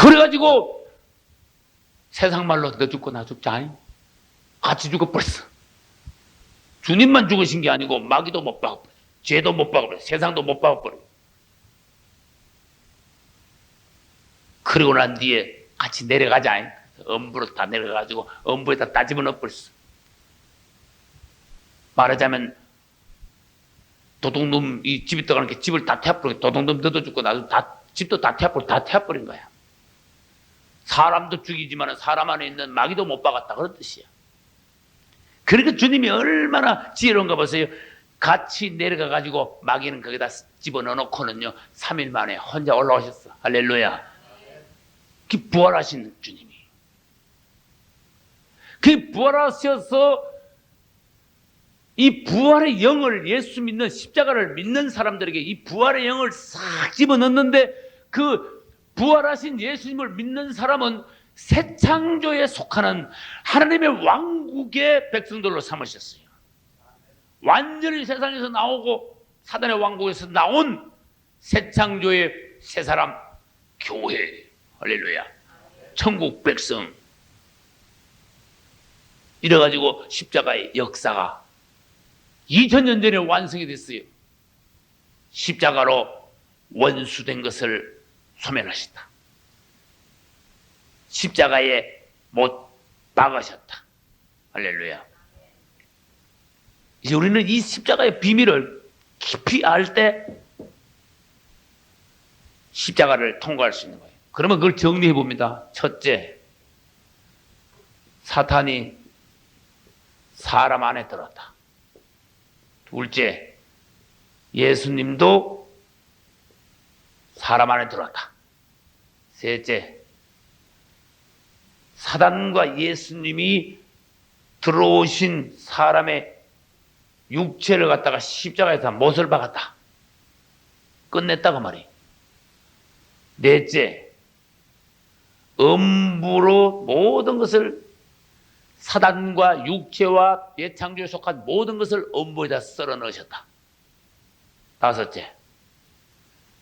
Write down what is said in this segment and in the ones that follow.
그래가지고 세상 말로 너 죽고 나 죽자 같이 죽어버렸어. 주님만 죽으신 게 아니고 마귀도 못 박아버려, 죄도 못 박아버려, 세상도 못 박아버려. 그러고 난 뒤에 같이 내려가자. 엄부로 다 내려가가지고 엄부에다 따집어 넣어버렸어. 말하자면 도둑놈 이 집에 들어가는 게 집을 다 태워버리고, 도둑놈 너도 죽고 나도 다 집도 다 태워버린 거야. 사람도 죽이지만 사람 안에 있는 마귀도 못 박았다, 그런 뜻이야. 그러니까 주님이 얼마나 지혜로운가 보세요. 같이 내려가가지고 마귀는 거기다 집어넣어 놓고는요 3일 만에 혼자 올라오셨어. 할렐루야. 그 부활하신 주님이, 그 부활하셔서 이 부활의 영을, 예수 믿는 십자가를 믿는 사람들에게 이 부활의 영을 싹 집어넣는데, 그 부활하신 예수님을 믿는 사람은 새 창조에 속하는 하나님의 왕국의 백성들로 삼으셨어요. 완전히 세상에서 나오고 사단의 왕국에서 나온 새 창조의 새 사람, 교회. 할렐루야. 천국 백성. 이래가지고 십자가의 역사가 2000년 전에 완성이 됐어요. 십자가로 원수된 것을 소멸하셨다. 십자가에 못 박으셨다. 할렐루야. 이제 우리는 이 십자가의 비밀을 깊이 알 때 십자가를 통과할 수 있는 거예요. 그러면 그걸 정리해 봅니다. 첫째, 사탄이 사람 안에 들었다. 둘째, 예수님도 사람 안에 들었다. 셋째, 사단과 예수님이 들어오신 사람의 육체를 갖다가 십자가에서 못을 박았다. 끝냈다고 말이에요. 넷째, 음부로 모든 것을, 사단과 육체와 옛 창조에 속한 모든 것을 음부에다 썰어 넣으셨다. 다섯째,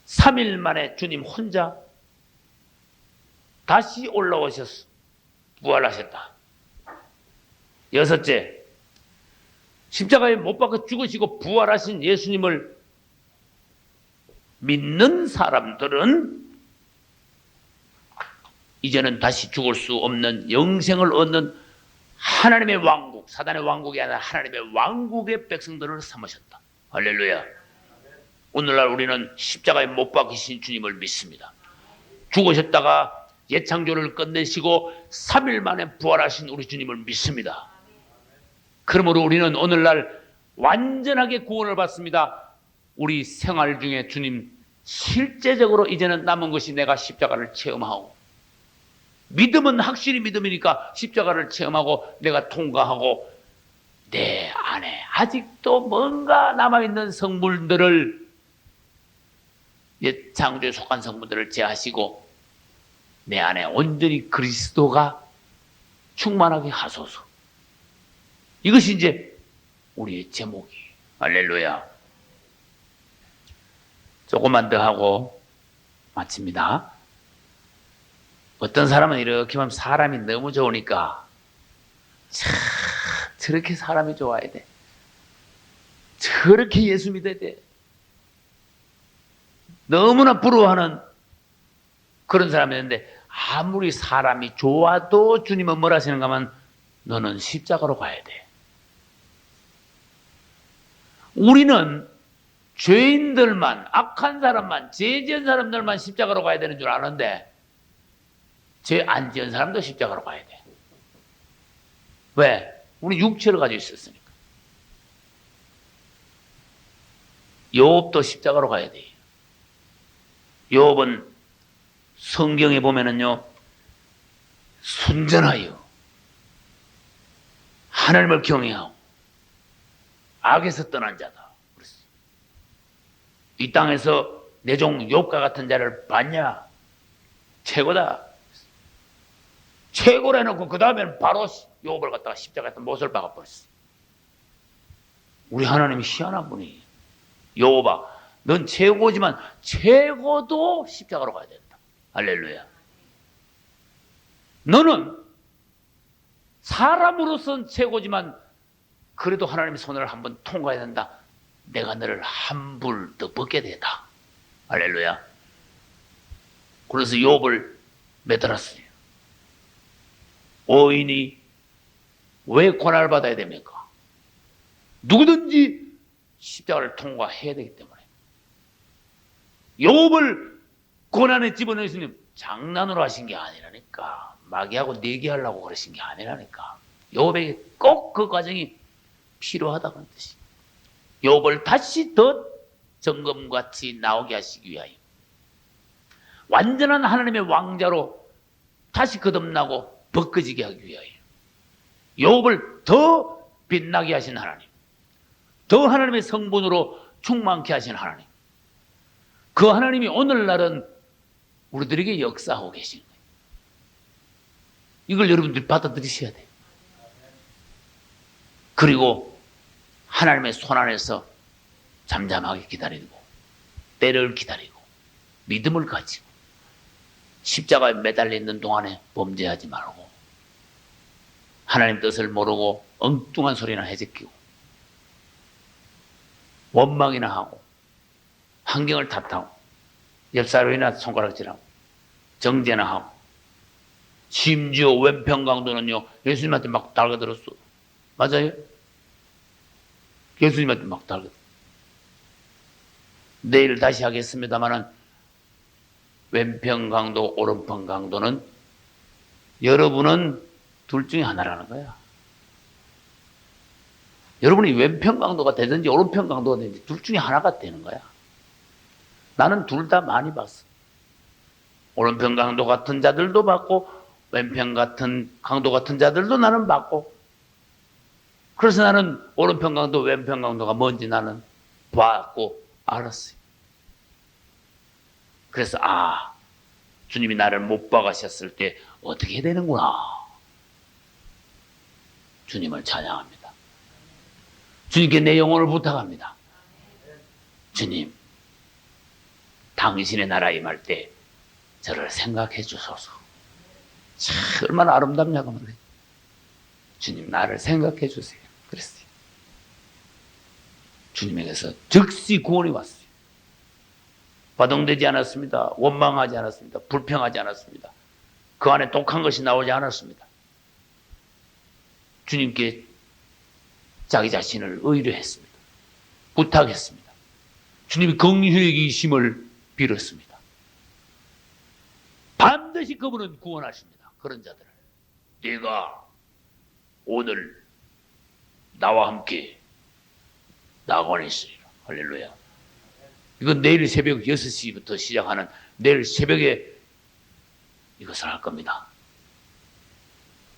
3일 만에 주님 혼자 다시 올라오셔서 부활하셨다. 여섯째, 십자가에 못 박아 죽으시고 부활하신 예수님을 믿는 사람들은 이제는 다시 죽을 수 없는 영생을 얻는 하나님의 왕국, 사단의 왕국이 아니라 하나님의 왕국의 백성들을 삼으셨다. 할렐루야. 오늘날 우리는 십자가에 못 박히신 주님을 믿습니다. 죽으셨다가 옛창조를 끝내시고 3일 만에 부활하신 우리 주님을 믿습니다. 그러므로 우리는 오늘날 완전하게 구원을 받습니다. 우리 생활 중에 주님 실제적으로 이제는 남은 것이 내가 십자가를 체험하고, 믿음은 확실히 믿음이니까 십자가를 체험하고 내가 통과하고, 내 안에 아직도 뭔가 남아있는 성물들을, 옛 창조에 속한 성물들을 제하시고 내 안에 온전히 그리스도가 충만하게 하소서. 이것이 이제 우리의 제목이. 할렐루야. 조금만 더 하고 마칩니다. 어떤 사람은 이렇게 하면 사람이 너무 좋으니까, 참 저렇게 사람이 좋아야 돼, 저렇게 예수 믿어야 돼, 너무나 부러워하는 그런 사람이 있는데, 아무리 사람이 좋아도 주님은 뭘 하시는가 하면 너는 십자가로 가야 돼. 우리는 죄인들만, 악한 사람만, 죄 지은 사람들만 십자가로 가야 되는 줄 아는데 죄 안 지은 사람도 십자가로 가야 돼. 왜? 우리 육체를 가지고 있었으니까. 욥도 십자가로 가야 돼요. 욥은 성경에 보면은요, 순전하여 하나님을 경외하고 악에서 떠난 자다. 그랬어요. 이 땅에서 내 종 욥과 같은 자를 봤냐? 최고다. 최고로 해놓고 그 다음에는 바로 욥을 갖다가 십자가에다 못을 박아버렸어. 우리 하나님이 희한한 분이에요. 욥아, 넌 최고지만 최고도 십자가로 가야 된다. 할렐루야. 너는 사람으로서는 최고지만 그래도 하나님의 손을 한번 통과해야 된다. 내가 너를 한 불 더 벗게 되다. 할렐루야. 그래서 욥을 매달았어요. 오인이 왜 고난을 받아야 됩니까? 누구든지 십자가를 통과해야 되기 때문에. 욥을 고난에 집어넣으시는 장난으로 하신 게 아니라니까. 마귀하고 내기하려고 그러신 게 아니라니까. 욥에게 꼭 그 과정이 필요하다는 뜻이. 욥을 다시 더 정금같이 나오게 하시기 위하여 완전한 하나님의 왕자로 다시 거듭나고 벗겨지게 하기 위하여 욥을 더 빛나게 하신 하나님, 더 하나님의 성분으로 충만케 하신 하나님, 그 하나님이 오늘날은 우리들에게 역사하고 계신 거예요. 이걸 여러분들이 받아들이셔야 돼요. 그리고 하나님의 손 안에서 잠잠하게 기다리고 때를 기다리고 믿음을 가지고 십자가에 매달려 있는 동안에 범죄하지 말고 하나님 뜻을 모르고 엉뚱한 소리나 해제끼고 원망이나 하고 환경을 탓하고 옆 사람이나 손가락질하고 정죄나 하고 심지어 왼편 강도는요 예수님한테 막 달가들었어. 맞아요? 예수님한테 막 달가들었어. 내일 다시 하겠습니다마는 왼편 강도 오른편 강도는 여러분은 둘 중에 하나라는 거야. 여러분이 왼편 강도가 되든지 오른편 강도가 되든지 둘 중에 하나가 되는 거야. 나는 둘 다 많이 봤어. 오른편 강도 같은 자들도 봤고 왼편 같은 강도 같은 자들도 나는 봤고, 그래서 나는 오른편 강도 왼편 강도가 뭔지 나는 봤고 알았어요. 그래서 주님이 나를 못 박으셨을 때 어떻게 해야 되는구나. 주님을 찬양합니다. 주님께 내 영혼을 부탁합니다. 주님, 당신의 나라 임할 때 저를 생각해 주소서. 참 얼마나 아름답냐고 말이에요. 주님, 나를 생각해 주세요. 그랬어요. 주님에게서 즉시 구원이 왔어요. 바동되지 않았습니다. 원망하지 않았습니다. 불평하지 않았습니다. 그 안에 독한 것이 나오지 않았습니다. 주님께 자기 자신을 의뢰했습니다. 부탁했습니다. 주님이 긍휼이심을 빌었습니다. 반드시 그분은 구원하십니다. 그런 자들을. 네가 오늘 나와 함께 낙원에 있으리라. 할렐루야. 이건 내일 새벽 6시부터 시작하는 내일 새벽에 이것을 할 겁니다.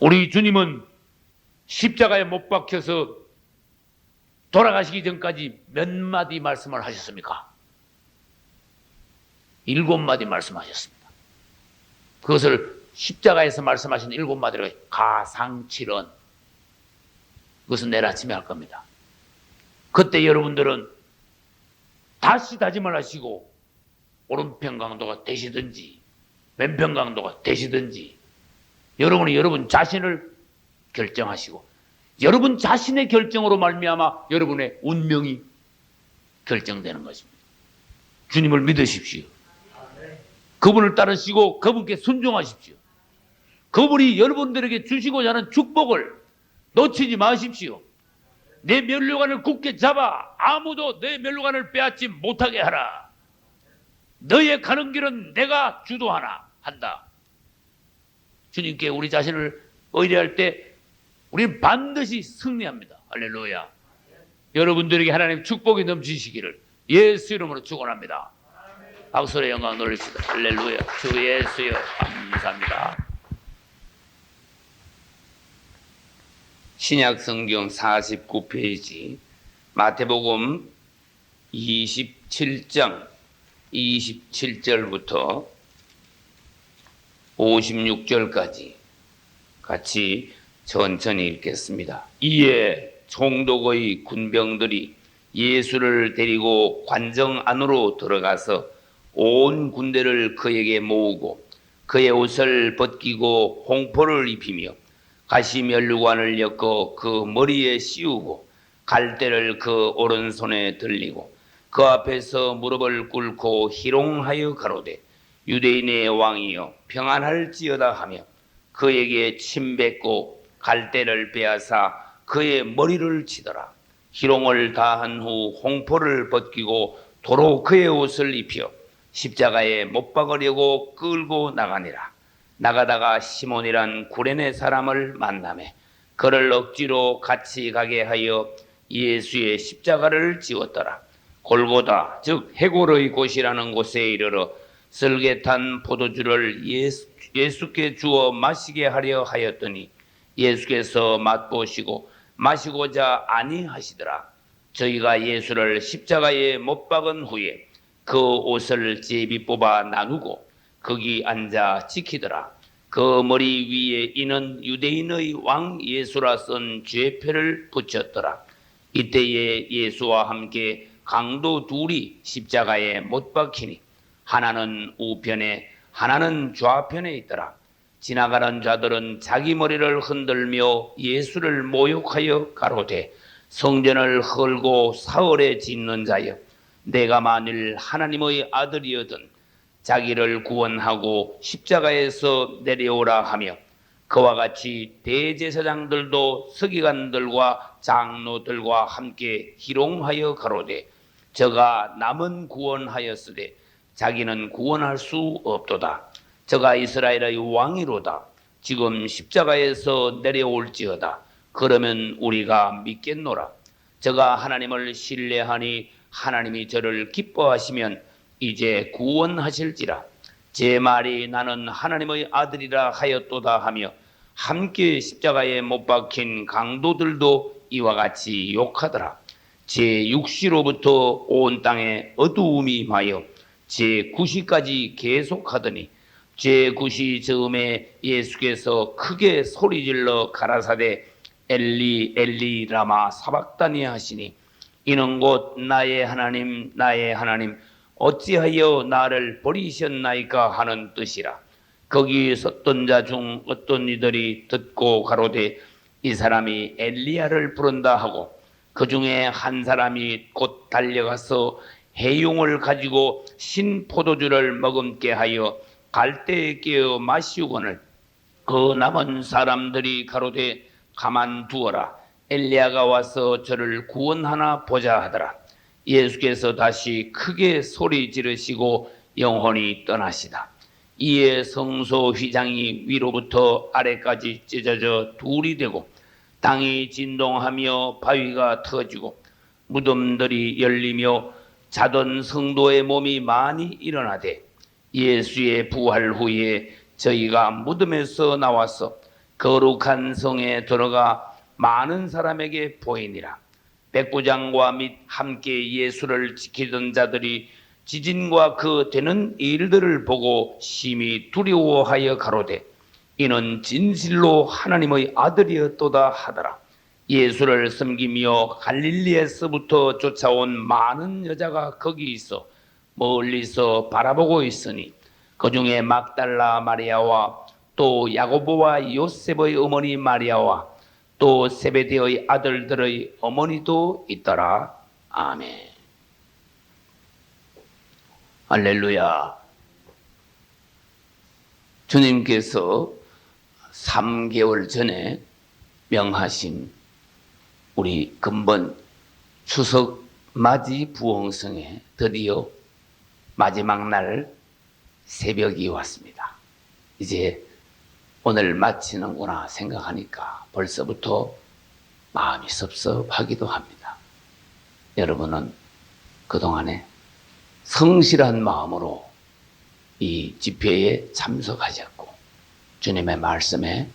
우리 주님은 십자가에 못 박혀서 돌아가시기 전까지 몇 마디 말씀을 하셨습니까? 7마디 말씀하셨습니다. 그것을 십자가에서 말씀하신 7마디를 가상칠언, 그것은 내일 아침에 할 겁니다. 그때 여러분들은 다시 다짐을 하시고 오른편 강도가 되시든지 왼편 강도가 되시든지 여러분이 여러분 자신을 결정하시고 여러분 자신의 결정으로 말미암아 여러분의 운명이 결정되는 것입니다. 주님을 믿으십시오. 그분을 따르시고 그분께 순종하십시오. 그분이 여러분들에게 주시고자 하는 축복을 놓치지 마십시오. 내 면류관을 굳게 잡아 아무도 내 면류관을 빼앗지 못하게 하라. 너의 가는 길은 내가 주도하나 한다. 주님께 우리 자신을 의뢰할 때 우리는 반드시 승리합니다. 할렐루야. 여러분들에게 하나님 축복이 넘치시기를 예수 이름으로 축원합니다. 박수의 영광 돌립시다. 할렐루야. 주 예수여 감사합니다. 신약성경 49페이지 마태복음 27장 27절부터 56절까지 같이 천천히 읽겠습니다. 이에 총독의 군병들이 예수를 데리고 관정 안으로 들어가서 온 군대를 그에게 모으고 그의 옷을 벗기고 홍포를 입히며 가시면류관을 엮어 그 머리에 씌우고 갈대를 그 오른손에 들리고 그 앞에서 무릎을 꿇고 희롱하여 가로되 유대인의 왕이여 평안할지어다 하며 그에게 침 뱉고 갈대를 빼앗아 그의 머리를 치더라. 희롱을 다한 후 홍포를 벗기고 도로 그의 옷을 입혀 십자가에 못 박으려고 끌고 나가니라. 나가다가 시몬이란 구레네 사람을 만나매 그를 억지로 같이 가게 하여 예수의 십자가를 지었더라. 골고다 즉 해골의 곳이라는 곳에 이르러 설개탄 포도주를 예수께 주어 마시게 하려 하였더니 예수께서 맛보시고 마시고자 아니하시더라. 저희가 예수를 십자가에 못 박은 후에 그 옷을 제비 뽑아 나누고 거기 앉아 지키더라. 그 머리 위에 이는 유대인의 왕 예수라 쓴 죄표를 붙였더라. 이때에 예수와 함께 강도 둘이 십자가에 못 박히니 하나는 우편에 하나는 좌편에 있더라. 지나가는 자들은 자기 머리를 흔들며 예수를 모욕하여 가로되 성전을 헐고 사흘에 짓는 자여 내가 만일 하나님의 아들이어든 자기를 구원하고 십자가에서 내려오라 하며 그와 같이 대제사장들도 서기관들과 장로들과 함께 희롱하여 가로되 저가 남은 구원하였으되 자기는 구원할 수 없도다. 저가 이스라엘의 왕이로다. 지금 십자가에서 내려올지어다. 그러면 우리가 믿겠노라. 저가 하나님을 신뢰하니 하나님이 저를 기뻐하시면 이제 구원하실지라. 제 말이 나는 하나님의 아들이라 하였도다 하며 함께 십자가에 못 박힌 강도들도 이와 같이 욕하더라. 제6시로부터 온 땅에 어두움이 임하여 제9시까지 계속하더니 제9시 즈음에 예수께서 크게 소리질러 가라사대 엘리 엘리 라마 사박다니 하시니 이는 곧 나의 하나님 나의 하나님 어찌하여 나를 버리셨나이까 하는 뜻이라. 거기 섰던 자 중 어떤 이들이 듣고 가로되 이 사람이 엘리야를 부른다 하고 그 중에 한 사람이 곧 달려가서 해용을 가지고 신 포도주를 머금게 하여 갈대에 깨어 마시우거늘 그 남은 사람들이 가로되 가만두어라. 엘리야가 와서 저를 구원하나 보자 하더라. 예수께서 다시 크게 소리 지르시고 영혼이 떠나시다. 이에 성소 휘장이 위로부터 아래까지 찢어져 둘이 되고 땅이 진동하며 바위가 터지고 무덤들이 열리며 자던 성도의 몸이 많이 일어나되 예수의 부활 후에 저희가 무덤에서 나와서 거룩한 성에 들어가 많은 사람에게 보이니라. 백부장과 및 함께 예수를 지키던 자들이 지진과 그 되는 일들을 보고 심히 두려워하여 가로되 이는 진실로 하나님의 아들이었도다 하더라. 예수를 섬기며 갈릴리에서부터 쫓아온 많은 여자가 거기 있어 멀리서 바라보고 있으니 그 중에 막달라 마리아와 또 야고보와 요셉의 어머니 마리아와 또 세베대의 아들들의 어머니도 있더라. 아멘. 할렐루야. 주님께서 3개월 전에 명하신 우리 금번 추석 맞이 부흥성에 드디어 마지막 날 새벽이 왔습니다. 이제 오늘 마치는구나 생각하니까 벌써부터 마음이 섭섭하기도 합니다. 여러분은 그동안에 성실한 마음으로 이 집회에 참석하셨고 주님의 말씀에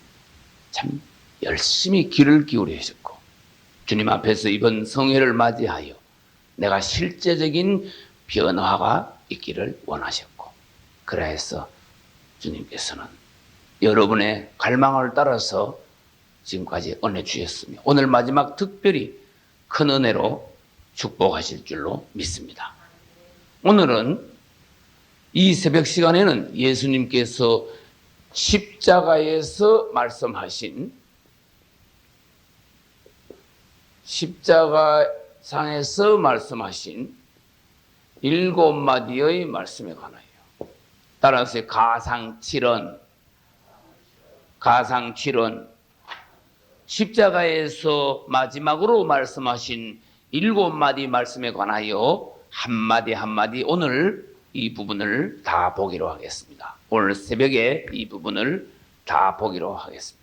참 열심히 귀를 기울이셨고 주님 앞에서 이번 성회를 맞이하여 내가 실제적인 변화가 있기를 원하셨고 그래서 주님께서는 여러분의 갈망을 따라서 지금까지 은혜 주셨으며 오늘 마지막 특별히 큰 은혜로 축복하실 줄로 믿습니다. 오늘은 이 새벽 시간에는 예수님께서 십자가에서 십자가상에서 말씀하신 7마디의 말씀에 관하여, 따라서 가상칠언, 십자가에서 마지막으로 말씀하신 7마디 말씀에 관하여 한마디 한마디 오늘 이 부분을 다 보기로 하겠습니다. 오늘 새벽에 이 부분을 다 보기로 하겠습니다.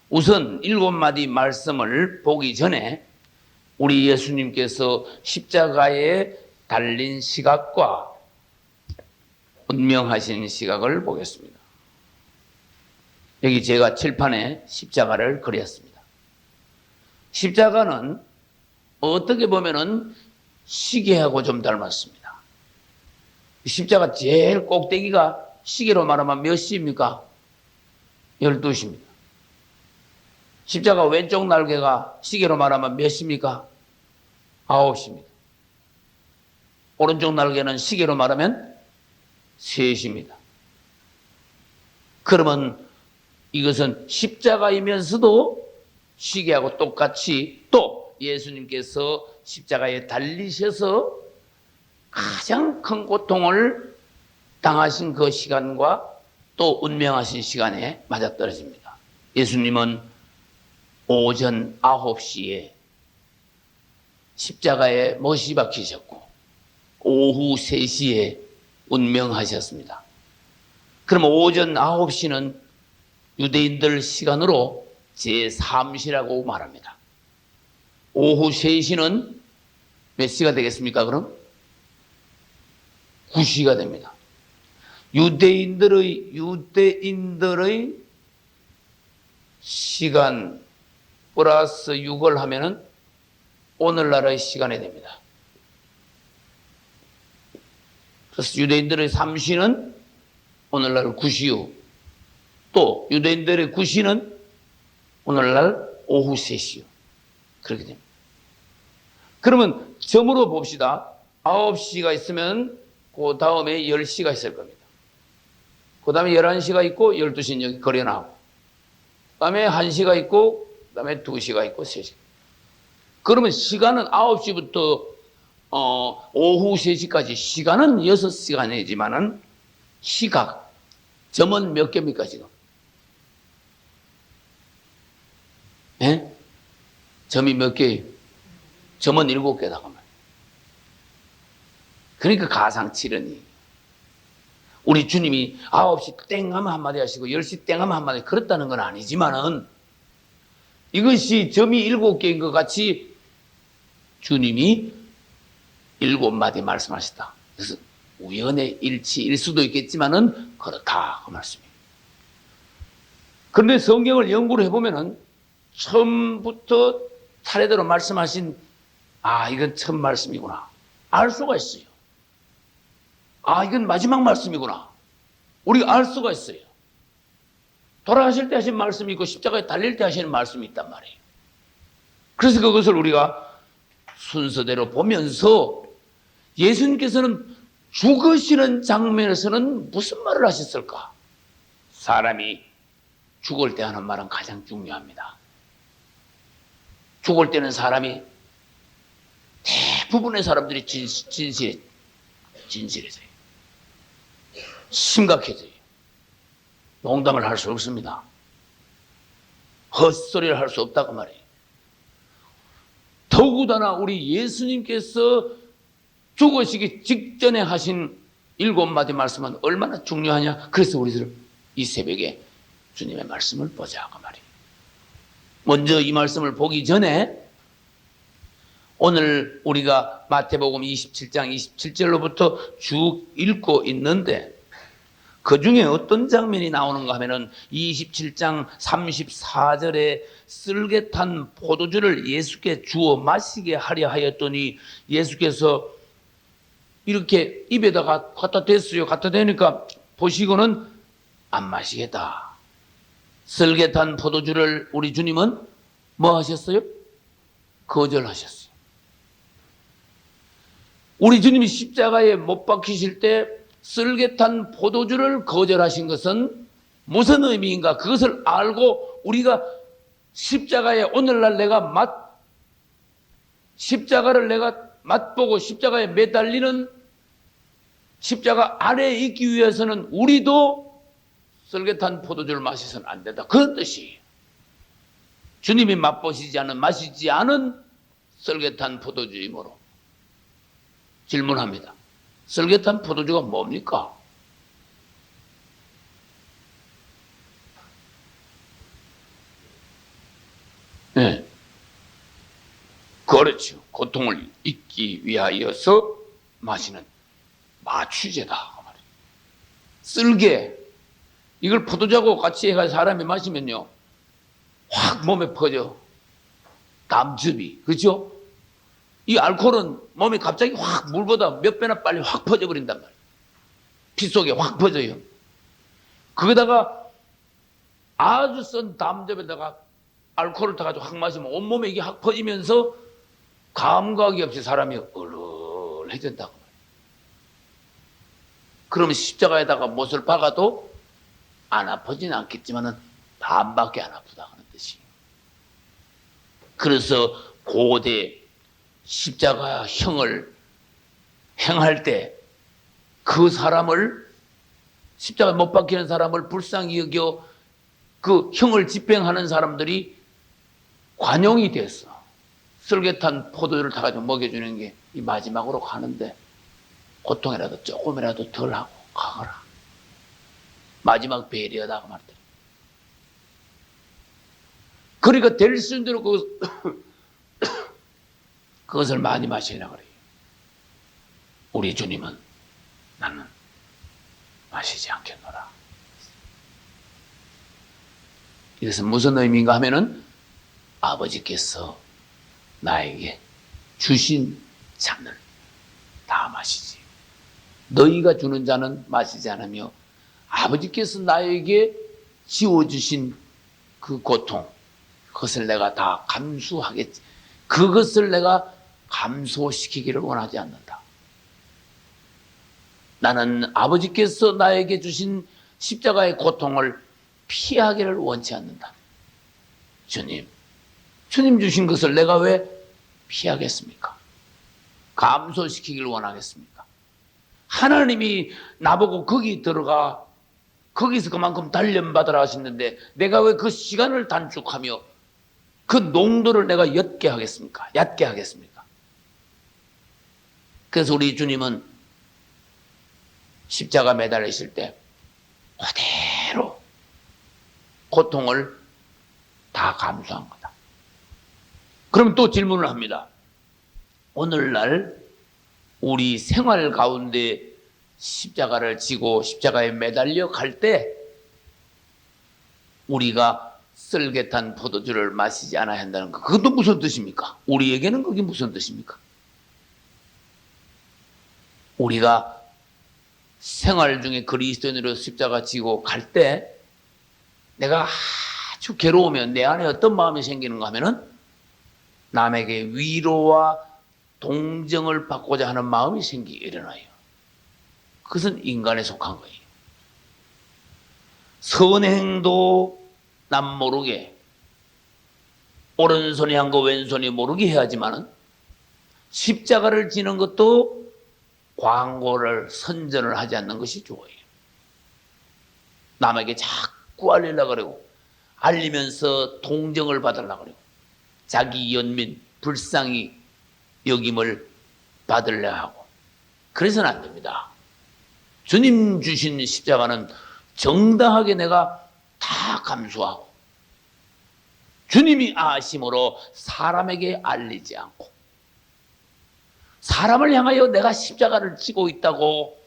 우선 7마디 말씀을 보기 전에 우리 예수님께서 십자가에 달린 시각과 운명하신 시각을 보겠습니다. 여기 제가 칠판에 십자가를 그렸습니다. 십자가는 어떻게 보면은 시계하고 좀 닮았습니다. 십자가 제일 꼭대기가 시계로 말하면 몇 시입니까? 12시입니다. 십자가 왼쪽 날개가 시계로 말하면 몇 시입니까? 9시입니다. 오른쪽 날개는 시계로 말하면 3시입니다. 그러면 이것은 십자가이면서도 시계하고 똑같이 또 예수님께서 십자가에 달리셔서 가장 큰 고통을 당하신 그 시간과 또 운명하신 시간에 맞아떨어집니다. 예수님은 오전 9시에 십자가에 못이 박히셨고 오후 3시에 운명하셨습니다. 그럼 오전 9시는 유대인들 시간으로 제3시라고 말합니다. 오후 3시는 몇 시가 되겠습니까? 그럼 9시가 됩니다. 유대인들의 시간 플러스 6을 하면은 오늘날의 시간이 됩니다. 그래서 유대인들의 3시는 오늘날 9시요. 또 유대인들의 9시는 오늘날 오후 3시요. 그렇게 됩니다. 그러면 점으로 봅시다. 9시가 있으면 그 다음에 10시가 있을 겁니다. 그 다음에 11시가 있고 12시는 여기 그려나오고, 그 다음에 1시가 있고, 그 다음에 2시가 있고 3시. 그러면 시간은 9시부터 오후 3시까지 시간은 6시간이지만은 시각, 점은 몇 개입니까 지금? 예? 점이 몇 개예요? 점은 7개다. 그러니까 가상칠언이, 우리 주님이 9시 땡 하면 한마디 하시고 10시 땡 하면 한마디, 그렇다는 건 아니지만은 이것이 점이 7개인 것 같이 주님이 7마디 말씀하셨다. 그래서 우연의 일치일 수도 있겠지만은 그렇다 그 말씀이에요. 그런데 성경을 연구를 해보면은 처음부터 차례대로 말씀하신, 이건 첫 말씀이구나 알 수가 있어요. 이건 마지막 말씀이구나 우리가 알 수가 있어요. 돌아가실 때 하신 말씀이 있고 십자가에 달릴 때 하시는 말씀이 있단 말이에요. 그래서 그것을 우리가 순서대로 보면서 예수님께서는 죽으시는 장면에서는 무슨 말을 하셨을까? 사람이 죽을 때 하는 말은 가장 중요합니다. 죽을 때는 사람이, 대부분의 사람들이 진실해져요. 심각해져요. 농담을 할 수 없습니다. 헛소리를 할 수 없다고 말해요. 더구나 우리 예수님께서 죽으시기 직전에 하신 7마디 말씀은 얼마나 중요하냐. 그래서 우리들 이 새벽에 주님의 말씀을 보자고 말이에요. 먼저 이 말씀을 보기 전에 오늘 우리가 마태복음 27장 27절로부터 쭉 읽고 있는데 그 중에 어떤 장면이 나오는가 하면은 27장 34절에 쓸개탄 포도주를 예수께 주어 마시게 하려 하였더니 예수께서 이렇게 입에다가 갖다 댔어요. 갖다 대니까 보시고는 안 마시겠다. 쓸개탄 포도주를 우리 주님은 뭐 하셨어요? 거절하셨어요. 우리 주님이 십자가에 못 박히실 때 쓸개탄 포도주를 거절하신 것은 무슨 의미인가 그것을 알고 우리가 십자가에 오늘날 십자가를 내가 맛보고 십자가에 매달리는 십자가 아래에 있기 위해서는 우리도 썰개탄 포도주를 마셔서는 안 된다. 그런 뜻이에요. 주님이 마시지 않은 썰개탄 포도주이므로 질문합니다. 썰개탄 포도주가 뭡니까? 네. 그렇죠. 고통을 잊기 위하여서 마시는 마취제다. 쓸개 이걸 포도주하고 같이 해가 사람이 마시면요 확 몸에 퍼져. 담즙이 그렇죠? 이 알코올은 몸에 갑자기 확 물보다 몇 배나 빨리 확 퍼져버린단 말이에요. 피 속에 확 퍼져요. 거기다가 아주 쓴 담즙에다가 알코올을 타가지고 확 마시면 온몸에 이게 확 퍼지면서 감각이 없이 사람이 얼얼해진다고 말이에요. 그러면 십자가에다가 못을 박아도 안 아프지는 않겠지만은 반밖에 안 아프다 하는 뜻이에요. 그래서 고대 십자가형을 행할 때 그 사람을 십자가에 못 박히는 사람을 불쌍히 여겨 그 형을 집행하는 사람들이 관용이 됐어. 썰개탄 포도주를 타가지고 먹여주는 게 이 마지막으로 가는데 고통이라도 조금이라도 덜 하고 가거라. 마지막 배려다 그 말들. 그러니까 될 수 있는 대로 그것을 많이 마시려고 그래요. 우리 주님은 나는 마시지 않겠노라. 이것은 무슨 의미인가 하면은 아버지께서 나에게 주신 잔을 다 마시지. 너희가 주는 잔은 마시지 않으며 아버지께서 나에게 지워주신 그 고통, 그것을 내가 다 감수하겠지. 그것을 내가 감소시키기를 원하지 않는다. 나는 아버지께서 나에게 주신 십자가의 고통을 피하기를 원치 않는다. 주님 주신 것을 내가 왜 피하겠습니까? 감소시키기를 원하겠습니까? 하나님이 나보고 거기 들어가 거기서 그만큼 단련받으라 하셨는데 내가 왜 그 시간을 단축하며 그 농도를 내가 얕게 하겠습니까? 그래서 우리 주님은 십자가 매달리실 때 그대로 고통을 다 감수한 거다. 그럼 또 질문을 합니다. 오늘날 우리 생활 가운데 십자가를 지고 십자가에 매달려 갈 때 우리가 썰개탄 포도주를 마시지 않아야 한다는 것, 그것도 무슨 뜻입니까? 우리에게는 그게 무슨 뜻입니까? 우리가 생활 중에 그리스도인으로 십자가 지고 갈 때 내가 아주 괴로우면 내 안에 어떤 마음이 생기는가 하면은 남에게 위로와 동정을 받고자 하는 마음이 일어나요. 그것은 인간에 속한 거예요. 선행도 남 모르게 오른손이 한 거 왼손이 모르게 해야지만은 십자가를 지는 것도 광고를 선전을 하지 않는 것이 좋아요. 남에게 자꾸 알리려고 그러고 알리면서 동정을 받으려고 그러고 자기 연민 불쌍히 여김을 받으려 하고 그래서는 안 됩니다. 주님 주신 십자가는 정당하게 내가 다 감수하고 주님이 아심으로 사람에게 알리지 않고 사람을 향하여 내가 십자가를 지고 있다고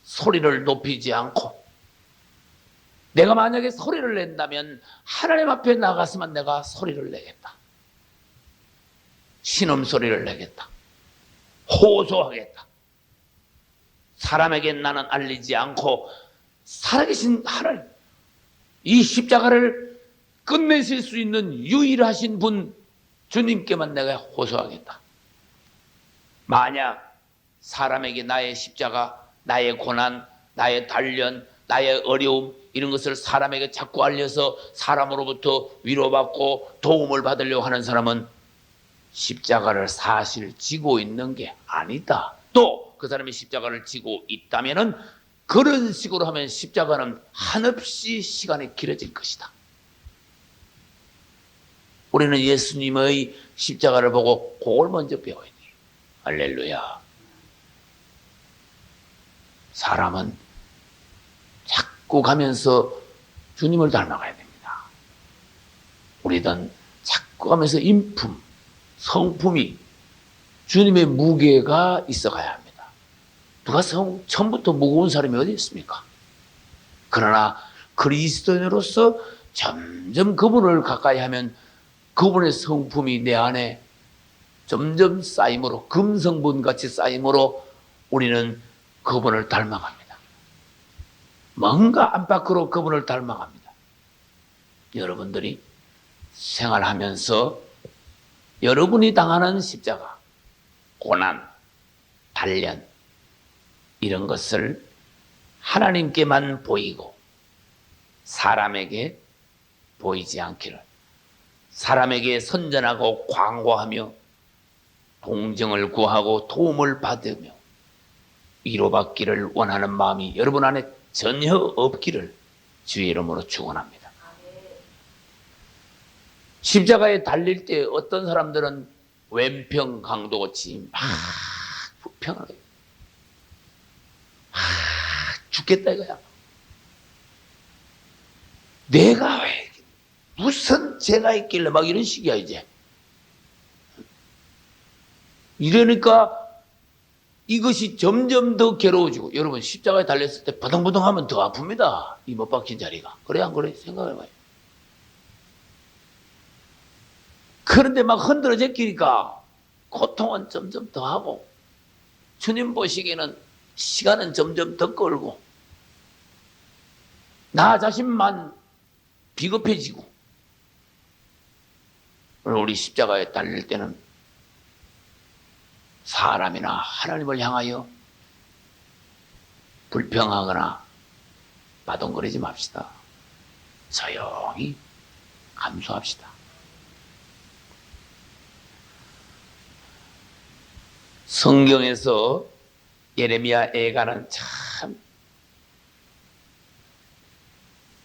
소리를 높이지 않고 내가 만약에 소리를 낸다면 하나님 앞에 나가서만 내가 소리를 내겠다. 신음소리를 내겠다. 호소하겠다. 사람에게 나는 알리지 않고 살아계신 하나님, 이 십자가를 끝내실 수 있는 유일하신 분 주님께만 내가 호소하겠다. 만약 사람에게 나의 십자가, 나의 고난, 나의 단련, 나의 어려움 이런 것을 사람에게 자꾸 알려서 사람으로부터 위로받고 도움을 받으려고 하는 사람은 십자가를 사실 지고 있는 게 아니다. 또 그 사람이 십자가를 지고 있다면은 그런 식으로 하면 십자가는 한없이 시간이 길어질 것이다. 우리는 예수님의 십자가를 보고 그걸 먼저 배워야 돼요. 할렐루야. 사람은 자꾸 가면서 주님을 닮아가야 됩니다. 우리는 자꾸 가면서 인품, 성품이 주님의 무게가 있어가야 합니다. 누가 처음부터 무거운 사람이 어디 있습니까? 그러나 그리스도인으로서 점점 그분을 가까이 하면 그분의 성품이 내 안에 점점 쌓임으로, 금성분같이 쌓임으로 우리는 그분을 닮아갑니다. 뭔가 안팎으로 그분을 닮아갑니다. 여러분들이 생활하면서 여러분이 당하는 십자가, 고난, 단련 이런 것을 하나님께만 보이고 사람에게 보이지 않기를, 사람에게 선전하고 광고하며 동정을 구하고 도움을 받으며 위로받기를 원하는 마음이 여러분 안에 전혀 없기를 주의 이름으로 축원합니다. 십자가에 달릴 때 어떤 사람들은 왼평 강도같이 막 불평을 해요. 죽겠다 이거야. 내가 왜 무슨 죄가 있길래 막 이런 식이야 이제. 이러니까 이것이 점점 더 괴로워지고, 여러분 십자가에 달렸을 때 버덩버덩하면 더 아픕니다. 이 못 박힌 자리가. 그래 안 그래? 생각해봐요. 그런데 막 흔들어 제끼니까 고통은 점점 더 하고, 주님 보시기에는 시간은 점점 더 끌고, 나 자신만 비겁해지고, 우리 십자가에 달릴 때는 사람이나 하나님을 향하여 불평하거나 바동거리지 맙시다. 조용히 감수합시다. 성경에서 예레미야 애가는 참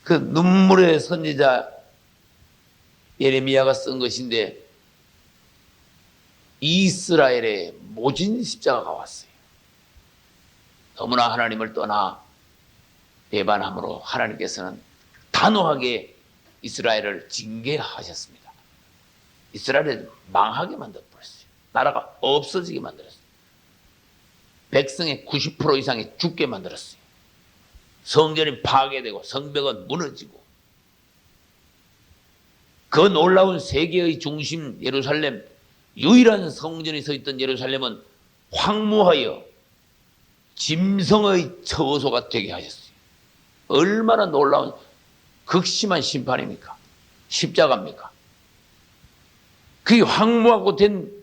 그 눈물의 선지자 예레미야가 쓴 것인데, 이스라엘에 모진 십자가가 왔어요. 너무나 하나님을 떠나 배반함으로 하나님께서는 단호하게 이스라엘을 징계하셨습니다. 이스라엘을 망하게 만들어버렸어요. 나라가 없어지게 만들었어요. 백성의 90% 이상이 죽게 만들었어요. 성전이 파괴되고 성벽은 무너지고, 그 놀라운 세계의 중심 예루살렘, 유일한 성전이 서 있던 예루살렘은 황무하여 짐승의 처소가 되게 하셨어요. 얼마나 놀라운 극심한 심판입니까? 십자가입니까? 그게 황무하고 된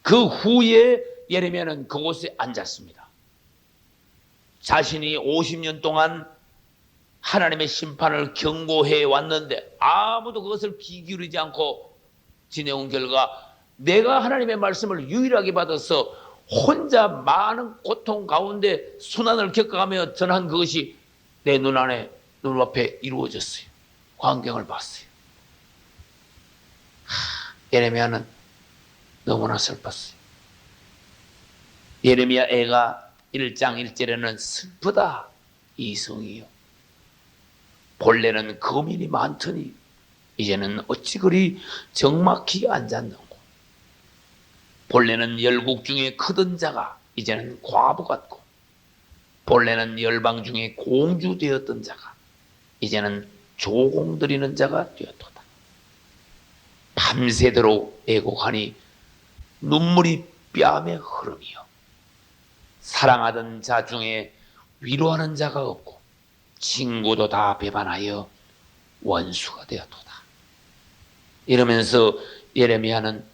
그 후에 예레미야는 그곳에 앉았습니다. 자신이 50년 동안 하나님의 심판을 경고해 왔는데 아무도 그것을 귀 기울이지 않고 지내온 결과, 내가 하나님의 말씀을 유일하게 받아서 혼자 많은 고통 가운데 순환을 겪어가며 전한 그것이 내 눈앞에 이루어졌어요. 광경을 봤어요. 예레미야는 너무나 슬펐어요. 예레미야 애가 1장 1절에는 슬프다 이성이요, 본래는 거민이 많더니 이제는 어찌 그리 적막히 앉았는고, 본래는 열국 중에 크던 자가 이제는 과부 같고, 본래는 열방 중에 공주 되었던 자가 이제는 조공드리는 자가 되었도다. 밤새도록 애곡하니 눈물이 뺨에 흐름이요, 사랑하던 자 중에 위로하는 자가 없고 친구도 다 배반하여 원수가 되었도다. 이러면서 예레미야는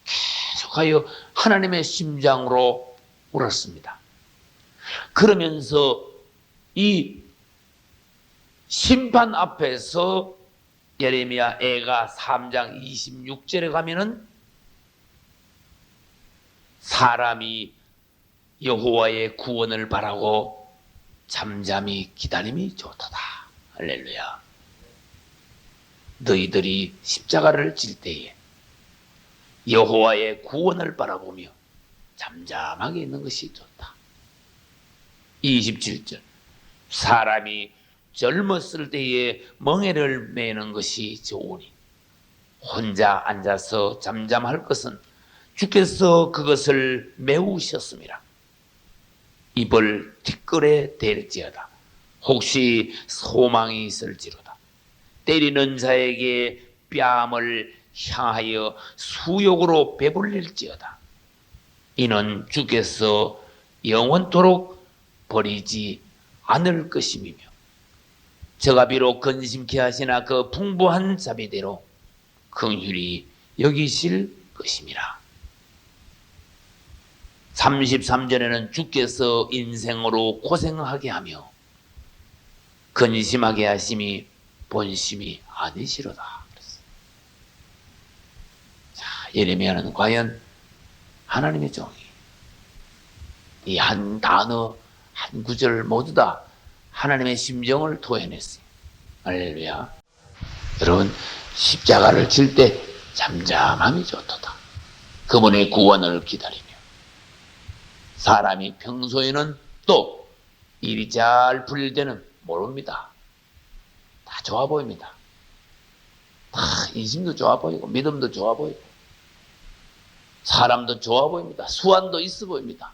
계속하여 하나님의 심장으로 울었습니다. 그러면서 이 심판 앞에서 예레미야 애가 3장 26절에 가면은 사람이 여호와의 구원을 바라고 잠잠히 기다림이 좋도다. 할렐루야. 너희들이 십자가를 질 때에 여호와의 구원을 바라보며 잠잠하게 있는 것이 좋다. 27절 사람이 젊었을 때에 멍에를 매는 것이 좋으니 혼자 앉아서 잠잠할 것은 주께서 그것을 메우셨습니다. 입을 티끌에 댈지어다. 혹시 소망이 있을지로다. 때리는 자에게 뺨을 향하여 수욕으로 배불릴지어다. 이는 주께서 영원토록 버리지 않을 것임이며 저가 비록 근심케 하시나 그 풍부한 자비대로 긍휼히 여기실 것임이라. 33절에는 주께서 인생으로 고생하게 하며 근심하게 하심이 본심이 아니시로다. 자, 예레미야는 과연 하나님의 종이 이 한 단어 한 구절 모두 다 하나님의 심정을 토해냈어요. 할렐루야. 여러분 십자가를 질 때 잠잠함이 좋도다. 그분의 구원을 기다리며 사람이 평소에는 또 일이 잘 풀릴 때는 모릅니다. 다 좋아 보입니다. 다 인심도 좋아 보이고 믿음도 좋아 보이고 사람도 좋아 보입니다. 수완도 있어 보입니다.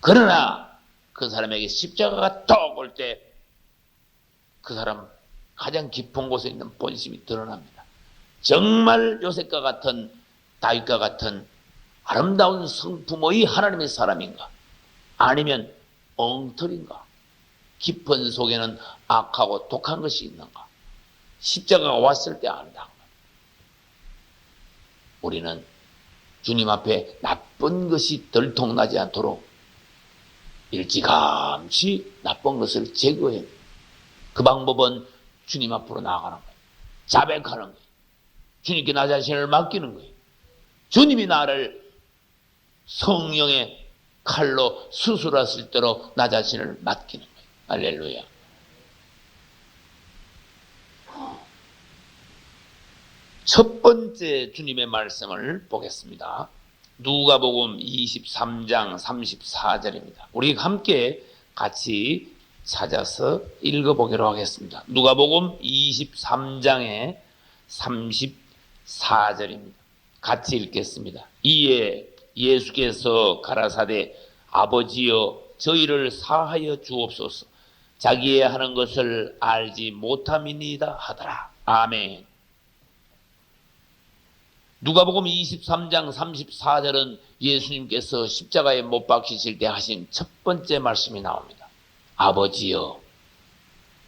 그러나 그 사람에게 십자가가 톡 올 때 그 사람 가장 깊은 곳에 있는 본심이 드러납니다. 정말 요셉과 같은 다윗과 같은 아름다운 성품의 하나님의 사람인가? 아니면 엉터리인가? 깊은 속에는 악하고 독한 것이 있는가? 십자가가 왔을 때 안다. 우리는 주님 앞에 나쁜 것이 들통나지 않도록 일찌감치 나쁜 것을 제거해야 돼요. 그 방법은 주님 앞으로 나아가는 거예요. 자백하는 거예요. 주님께 나 자신을 맡기는 거예요. 주님이 나를 성령의 칼로 수술하실 대로 나 자신을 맡기는 거예요. 할렐루야. 첫 번째 주님의 말씀을 보겠습니다. 누가복음 23장 34절입니다. 우리 함께 같이 찾아서 읽어보기로 하겠습니다. 누가복음 23장의 34절입니다. 같이 읽겠습니다. 이에 예수께서 가라사대 아버지여 저희를 사하여 주옵소서 자기의 하는 것을 알지 못함이니이다 하더라. 아멘. 누가복음 23장 34절은 예수님께서 십자가에 못 박히실 때 하신 첫 번째 말씀이 나옵니다. 아버지여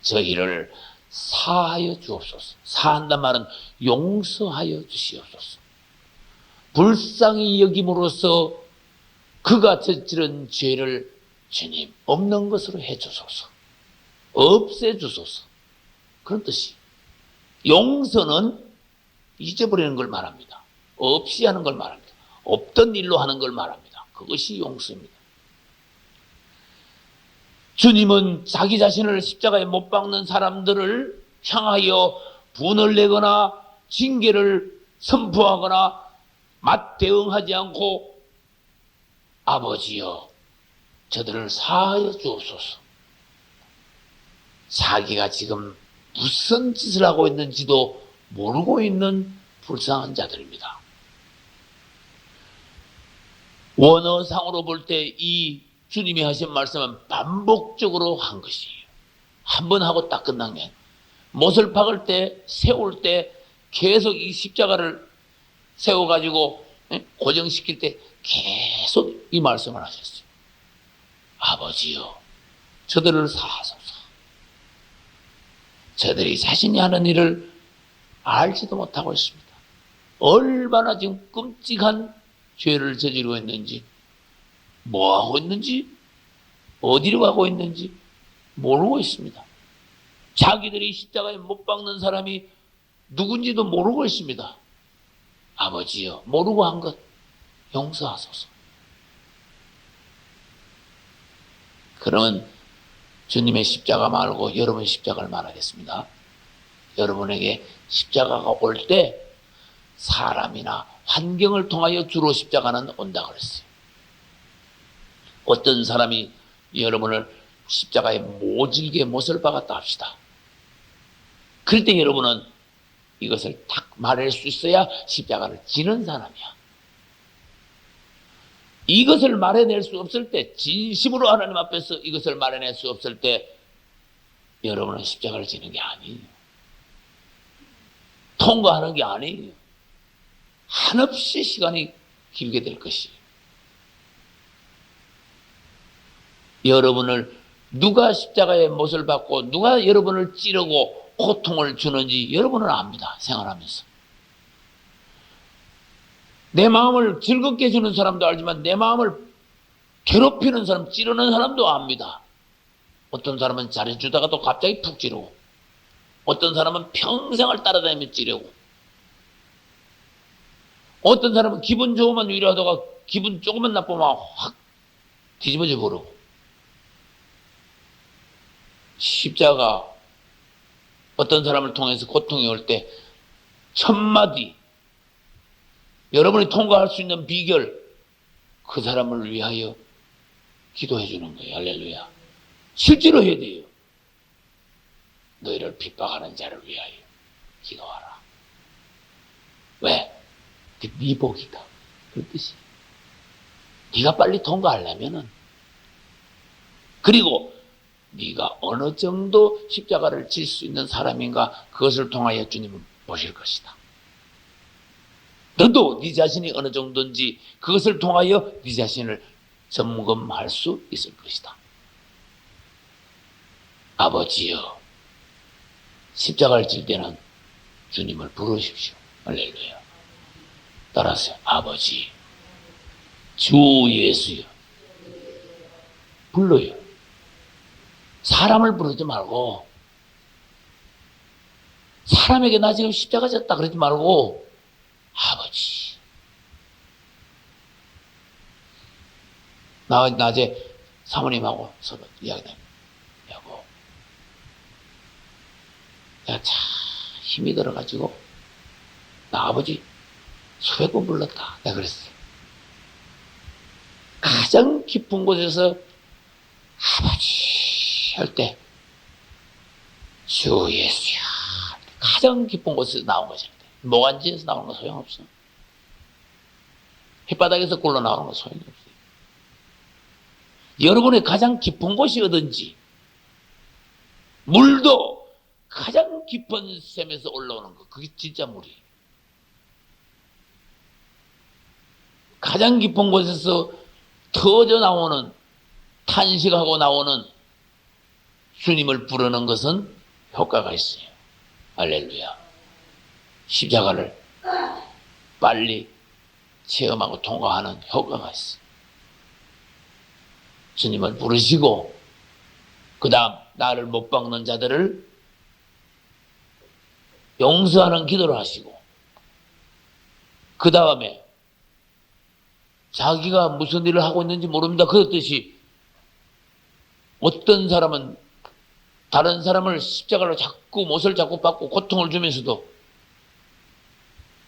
저희를 사하여 주옵소서. 사한단 말은 용서하여 주시옵소서. 불쌍히 여김으로써 그가 저지른 죄를 주님 없는 것으로 해주소서. 없애주소서. 그런 뜻이. 용서는 잊어버리는 걸 말합니다. 없이 하는 걸 말합니다. 없던 일로 하는 걸 말합니다. 그것이 용서입니다. 주님은 자기 자신을 십자가에 못 박는 사람들을 향하여 분을 내거나 징계를 선포하거나 맞대응하지 않고 아버지여 저들을 사하여 주옵소서. 자기가 지금 무슨 짓을 하고 있는지도 모르고 있는 불쌍한 자들입니다. 원어상으로 볼 때 이 주님이 하신 말씀은 반복적으로 한 것이에요. 한 번 하고 딱 끝난 게 아니에요. 못을 박을 때, 세울 때 계속 이 십자가를 세워가지고 고정시킬 때 계속 이 말씀을 하셨어요. 아버지여 저들을 사하소서. 저들이 자신이 하는 일을 알지도 못하고 있습니다. 얼마나 지금 끔찍한 죄를 저지르고 있는지, 뭐하고 있는지, 어디로 가고 있는지 모르고 있습니다. 자기들이 십자가에 못 박는 사람이 누군지도 모르고 있습니다. 아버지여, 모르고 한 것 용서하소서. 그러면 주님의 십자가 말고 여러분 십자가를 말하겠습니다. 여러분에게 십자가가 올 때 사람이나 환경을 통하여 주로 십자가는 온다 그랬어요. 어떤 사람이 여러분을 십자가에 모질게 못을 박았다 합시다. 그럴 때 여러분은 이것을 딱 말할 수 있어야 십자가를 지는 사람이야. 이것을 말해낼 수 없을 때, 진심으로 하나님 앞에서 이것을 말해낼 수 없을 때 여러분은 십자가를 지는 게 아니에요. 통과하는 게 아니에요. 한없이 시간이 길게 될 것이에요. 여러분을 누가 십자가의 못을 받고 누가 여러분을 찌르고 고통을 주는지 여러분은 압니다. 생활하면서. 내 마음을 즐겁게 해주는 사람도 알지만 내 마음을 괴롭히는 사람, 찌르는 사람도 압니다. 어떤 사람은 잘해주다가도 갑자기 푹 찌르고, 어떤 사람은 평생을 따라다니며 찌르고, 어떤 사람은 기분 좋으면 위로하다가 기분 조금만 나쁘면 확 뒤집어져 버리고. 십자가 어떤 사람을 통해서 고통이 올 때 첫마디 여러분이 통과할 수 있는 비결, 그 사람을 위하여 기도해 주는 거예요. 할렐루야. 실제로 해야 돼요. 너희를 핍박하는 자를 위하여 기도하라. 왜? 네 복이다. 그 뜻이. 네가 빨리 통과하려면은, 그리고 네가 어느 정도 십자가를 질 수 있는 사람인가, 그것을 통하여 주님은 보실 것이다. 너도 네 자신이 어느 정도인지 그것을 통하여 네 자신을 점검할 수 있을 것이다. 아버지여, 십자가를 질 때는 주님을 부르십시오. 할렐루야. 따라서 아버지, 주 예수여. 불러요. 사람을 부르지 말고, 사람에게 나 지금 십자가 졌다 그러지 말고, 아버지. 낮에 사모님하고 서로 이야기하면, 여보, 내가 참 힘이 들어가지고, 나 아버지 수백 번 불렀다. 내가 그랬어. 가장 깊은 곳에서 아버지 할 때, 주 예수야. 가장 깊은 곳에서 나온 것이야. 모간지에서 나오는 거 소용없어. 햇바닥에서 굴러 나오는 거 소용이 없어요. 여러분의 가장 깊은 곳이 어딘지, 물도 가장 깊은 샘에서 올라오는 거, 그게 진짜 물이에요. 가장 깊은 곳에서 터져 나오는, 탄식하고 나오는 주님을 부르는 것은 효과가 있어요. 할렐루야. 십자가를 빨리 체험하고 통과하는 효과가 있어요. 주님을 부르시고, 그 다음 나를 못 박는 자들을 용서하는 기도를 하시고, 그 다음에 자기가 무슨 일을 하고 있는지 모릅니다. 그렇듯이 어떤 사람은 다른 사람을 십자가로 자꾸 못을 자꾸 받고 고통을 주면서도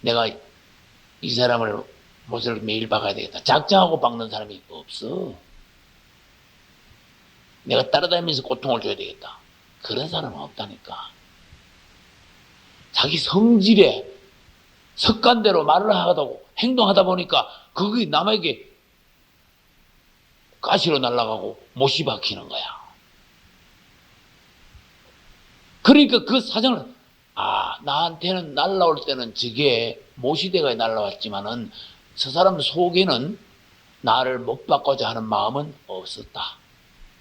내가 이 사람을 못을 매일 박아야 되겠다. 작정하고 박는 사람이 없어. 내가 따라다니면서 고통을 줘야 되겠다. 그런 사람은 없다니까. 자기 성질에 습관대로 말을 하다고 행동하다 보니까 그게 남에게 가시로 날아가고 못이 박히는 거야. 그러니까 그 사정을, 나한테는 날아올 때는 저게 모시대가 날아왔지만은 저 사람 속에는 나를 못 바꾸자 하는 마음은 없었다.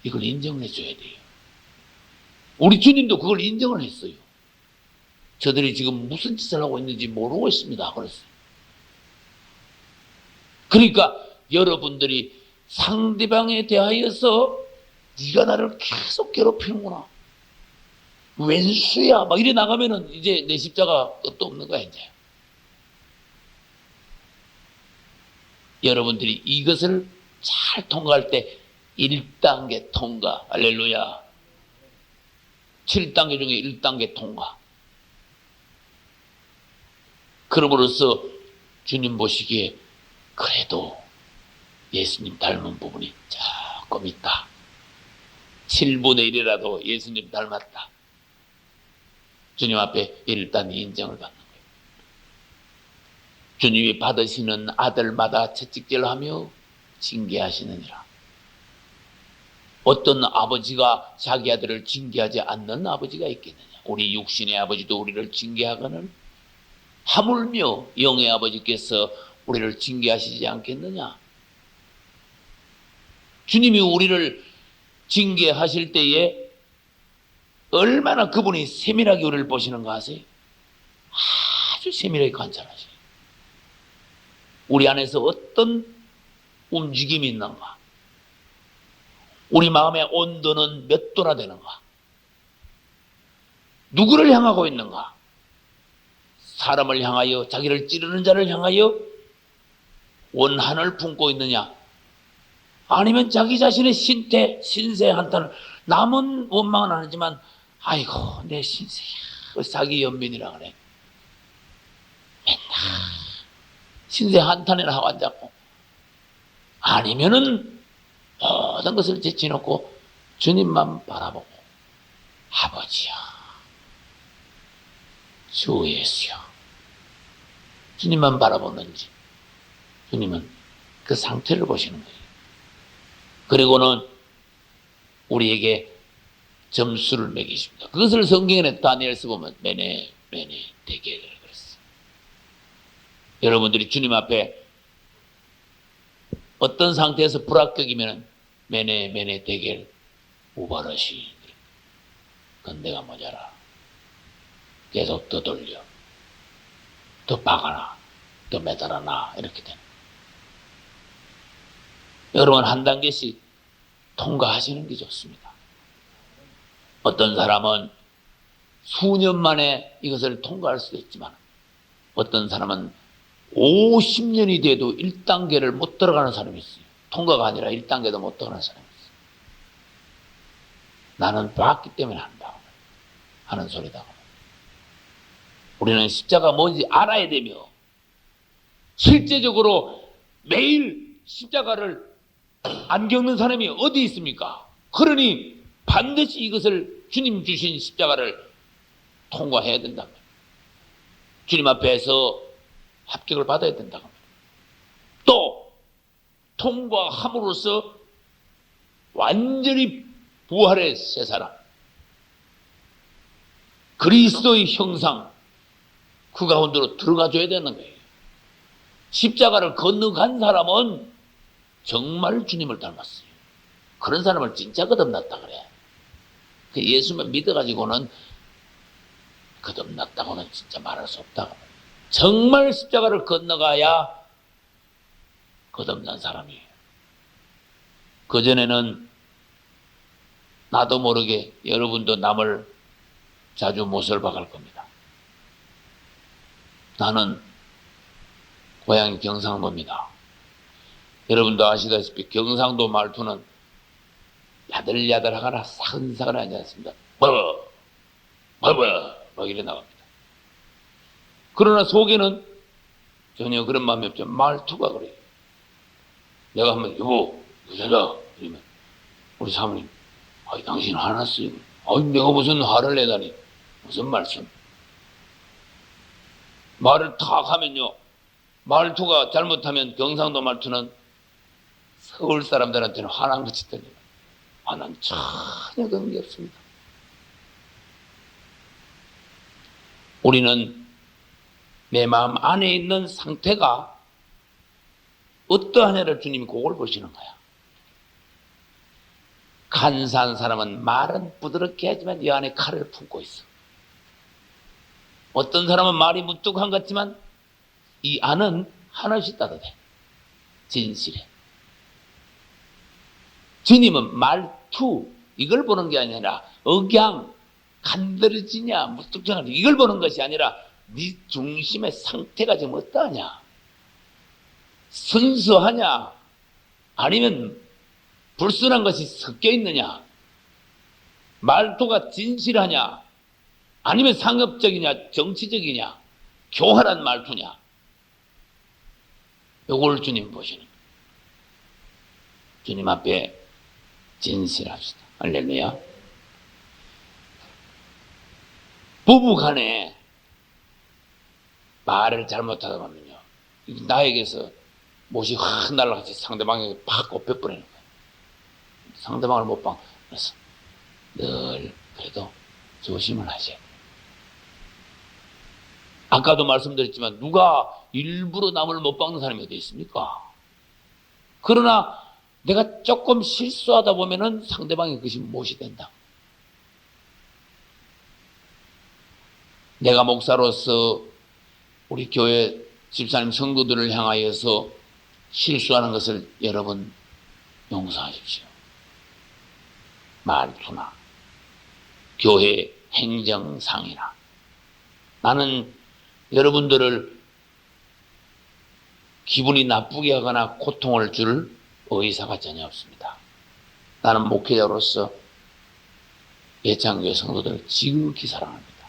이걸 인정해 줘야 돼요. 우리 주님도 그걸 인정을 했어요. 저들이 지금 무슨 짓을 하고 있는지 모르고 있습니다. 그랬어요. 그러니까 여러분들이 상대방에 대하여서 네가 나를 계속 괴롭히는구나. 웬수야 막 이래 나가면은 이제 내 십자가 끝도 없는 거야. 이제 여러분들이 이것을 잘 통과할 때 1단계 통과, 할렐루야. 7단계 중에 1단계 통과. 그럼으로써 주님 보시기에 그래도 예수님 닮은 부분이 조금 있다. 7분의 1이라도 예수님 닮았다. 주님 앞에 일단 인정을 받는 거예요. 주님이 받으시는 아들마다 채찍질하며 징계하시느니라. 어떤 아버지가 자기 아들을 징계하지 않는 아버지가 있겠느냐. 우리 육신의 아버지도 우리를 징계하거늘 하물며 영의 아버지께서 우리를 징계하시지 않겠느냐. 주님이 우리를 징계하실 때에 얼마나 그분이 세밀하게 우리를 보시는가 아세요? 아주 세밀하게 관찰하세요. 우리 안에서 어떤 움직임이 있는가? 우리 마음의 온도는 몇 도나 되는가? 누구를 향하고 있는가? 사람을 향하여, 자기를 찌르는 자를 향하여 원한을 품고 있느냐? 아니면 자기 자신의 신세 한탄을, 남은 원망은 안 하지만 아이고 내 신세야, 사기 연민이라 그래. 맨날 신세 한탄이나 하고 앉았고, 아니면은 모든 것을 제치놓고 주님만 바라보고 아버지야, 주 예수야, 주님만 바라보는지, 주님은 그 상태를 보시는 거예요. 그리고는 우리에게 점수를 매기십니다. 그것을 성경에 다니엘서 보면 매네 대결 그랬어요. 여러분들이 주님 앞에 어떤 상태에서 불합격이면 매네 대결 우바르시, 그건 내가 모자라. 계속 더 돌려, 더 박아놔, 더 매달아놔, 이렇게 되는. 여러분 한 단계씩 통과하시는 게 좋습니다. 어떤 사람은 수년 만에 이것을 통과할 수도 있지만 어떤 사람은 50년이 돼도 1단계를 못 들어가는 사람이 있어요. 통과가 아니라 1단계도 못 들어가는 사람이 있어요. 나는 봤기 때문에 한다 하는 소리다. 우리는 십자가 뭔지 알아야 되며 실제적으로 매일 십자가를 안 겪는 사람이 어디 있습니까? 그러니 반드시 이것을 주님 주신 십자가를 통과해야 된다. 주님 앞에서 합격을 받아야 된다. 또 통과함으로써 완전히 부활의 새 사람, 그리스도의 형상, 그 가운데로 들어가줘야 되는 거예요. 십자가를 건너간 사람은 정말 주님을 닮았어요. 그런 사람을 진짜 거듭났다 그래. 예수만 믿어가지고는 거듭났다고는 진짜 말할 수 없다. 정말 십자가를 건너가야 거듭난 사람이에요. 그전에는 나도 모르게 여러분도 남을 자주 못을 박을 겁니다. 나는 고향이 경상도입니다. 여러분도 아시다시피 경상도 말투는 야들야들하거나 사근사근하지 않습니다. 막 이래 나갑니다. 그러나 속에는 전혀 그런 마음이 없죠. 말투가 그래요. 내가 한번 여보 여자다 이러면 우리 사모님, 아이 당신 화났어요. 아이 내가 무슨 화를 내다니, 무슨 말씀. 말을 탁 하면요, 말투가 잘못하면 경상도 말투는 서울 사람들한테는 화난 것이 들려요. 난 전혀 그런 게 없습니다. 우리는 내 마음 안에 있는 상태가 어떠하냐를 주님이 그걸 보시는 거야. 간사한 사람은 말은 부드럽게 하지만 이 안에 칼을 품고 있어. 어떤 사람은 말이 무뚝한 것 같지만 이 안은 한없이 따뜻해. 진실해. 주님은 말투 이걸 보는 게 아니라 억양, 간드러지냐 무뚝뚝하냐 이걸 보는 것이 아니라 네 중심의 상태가 지금 어떠하냐, 순수하냐 아니면 불순한 것이 섞여 있느냐, 말투가 진실하냐 아니면 상업적이냐 정치적이냐 교활한 말투냐, 요걸 주님 보시는 거예요. 주님 앞에 진실합시다. 할렐루야. 부부간에 말을 잘못하다 보면요, 나에게서 못이 확 날아가서 상대방에게 팍 꼽혀버리는 거예요. 상대방을 못 봐. 그래서 늘 그래도 조심을 하셔야 돼요. 아까도 말씀드렸지만 누가 일부러 남을 못 박는 사람이 어디 있습니까? 그러나 내가 조금 실수하다 보면은 상대방이 그것이 못이 된다. 내가 목사로서 우리 교회 집사님 성도들을 향하여서 실수하는 것을 여러분 용서하십시오. 말투나 교회 행정상이나 나는 여러분들을 기분이 나쁘게 하거나 고통을 줄 의사가 전혀 없습니다. 나는 목회자로서 예창교회 성도들을 지극히 사랑합니다.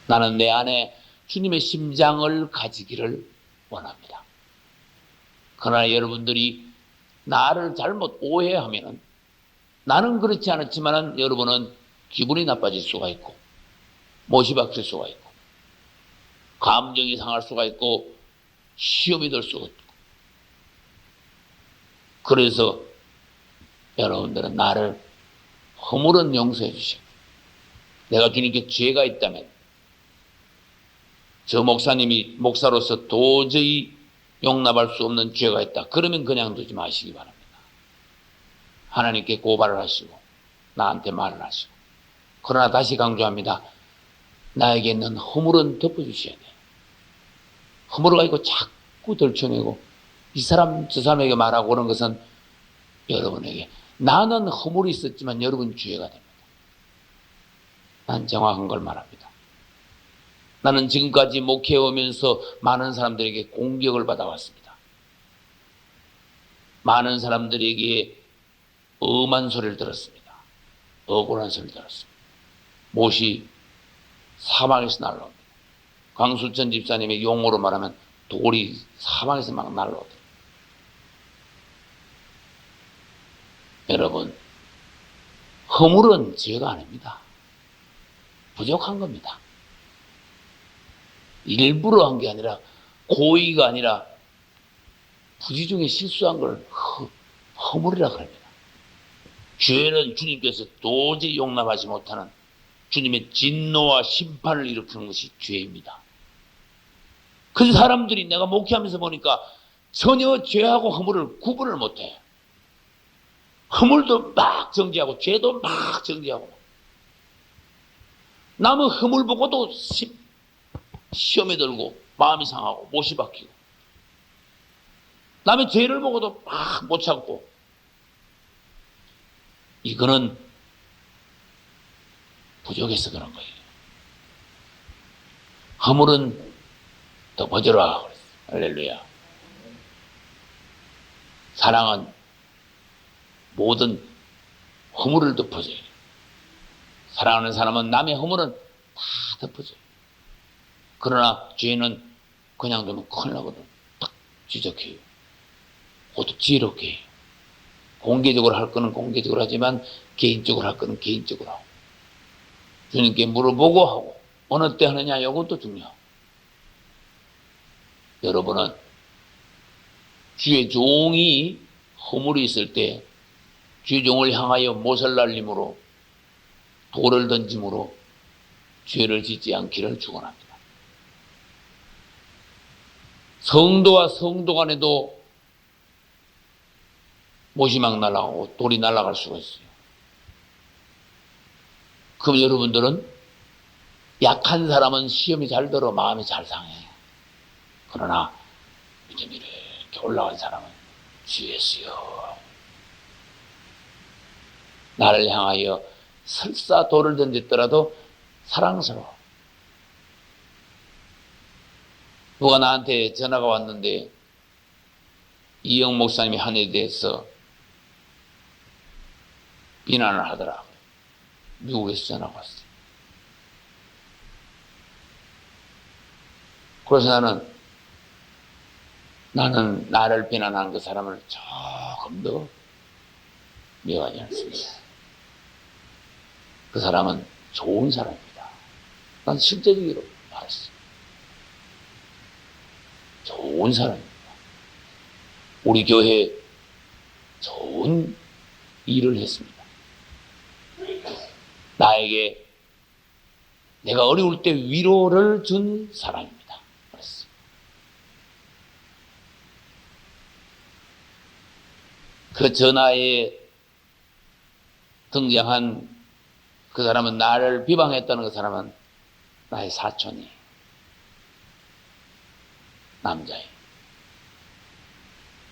나는 내 안에 주님의 심장을 가지기를 원합니다. 그러나 여러분들이 나를 잘못 오해하면 나는 그렇지 않았지만 여러분은 기분이 나빠질 수가 있고 못이 박힐 수가 있고 감정이 상할 수가 있고 시험이 될 수가 있고, 그래서 여러분들은 나를 허물은 용서해 주시고, 내가 주님께 죄가 있다면 저 목사님이 목사로서 도저히 용납할 수 없는 죄가 있다, 그러면 그냥 두지 마시기 바랍니다. 하나님께 고발을 하시고 나한테 말을 하시고, 그러나 다시 강조합니다. 나에게 있는 허물은 덮어주셔야 돼요. 허물을 가지고 자꾸 덜쳐내고 이 사람 저 사람에게 말하고 그런 것은 여러분에게, 나는 허물이 있었지만 여러분 죄가 됩니다. 난 정확한 걸 말합니다. 나는 지금까지 목회하면서 많은 사람들에게 공격을 받아왔습니다. 많은 사람들에게 엄한 소리를 들었습니다. 억울한 소리를 들었습니다. 못이 사방에서 날라옵니다. 강수천 집사님의 용어로 말하면 돌이 사방에서 막 날라오더라고요. 여러분, 허물은 죄가 아닙니다. 부족한 겁니다. 일부러 한 게 아니라, 고의가 아니라 부지 중에 실수한 걸 허물이라고 합니다. 죄는 주님께서 도저히 용납하지 못하는 주님의 진노와 심판을 일으키는 것이 죄입니다. 그 사람들이 내가 목회하면서 보니까 전혀 죄하고 허물을 구분을 못해요. 허물도 막 정지하고 죄도 막 정지하고, 남의 허물 보고도 시험에 들고 마음이 상하고 못이 박히고, 남의 죄를 보고도 막 못 참고, 이거는 부족해서 그런 거예요. 허물은 덮어주라 그랬어요. 할렐루야. 사랑은 모든 허물을 덮어줘요. 사랑하는 사람은 남의 허물은 다 덮어줘요. 그러나 죄는 그냥 두면 큰일 나거든. 딱 지적해요. 호두지럽게 해요. 공개적으로 할 거는 공개적으로 하지만 개인적으로 할 거는 개인적으로 하고, 주님께 물어보고 하고, 어느 때 하느냐 이것도 중요하고. 여러분은 주의 종이 허물이 있을 때 주의 종을 향하여 못을 날림으로, 돌을 던짐으로 죄를 짓지 않기를 축원합니다. 성도와 성도 간에도 못이 막 날아가고 돌이 날아갈 수가 있어요. 그럼 여러분들은 약한 사람은 시험이 잘 들어 마음이 잘 상해. 그러나 요즘 이렇게 올라간 사람은 주 예수여, 나를 향하여 설사 돌을 던졌더라도 사랑스러워. 누가 나한테 전화가 왔는데 이영 목사님이 한 일에 대해서 비난을 하더라고요. 미국에서 전화가 왔어요. 그래서 나는 나를 비난한 그 사람을 조금 더 미워하지 않습니다. 그 사람은 좋은 사람입니다. 난 실제적으로 말했어. 좋은 사람입니다. 우리 교회에 좋은 일을 했습니다. 나에게 내가 어려울 때 위로를 준 사람입니다. 그랬어. 그 전화에 등장한 그 사람은, 나를 비방했다는 그 사람은 나의 사촌이 남자예요.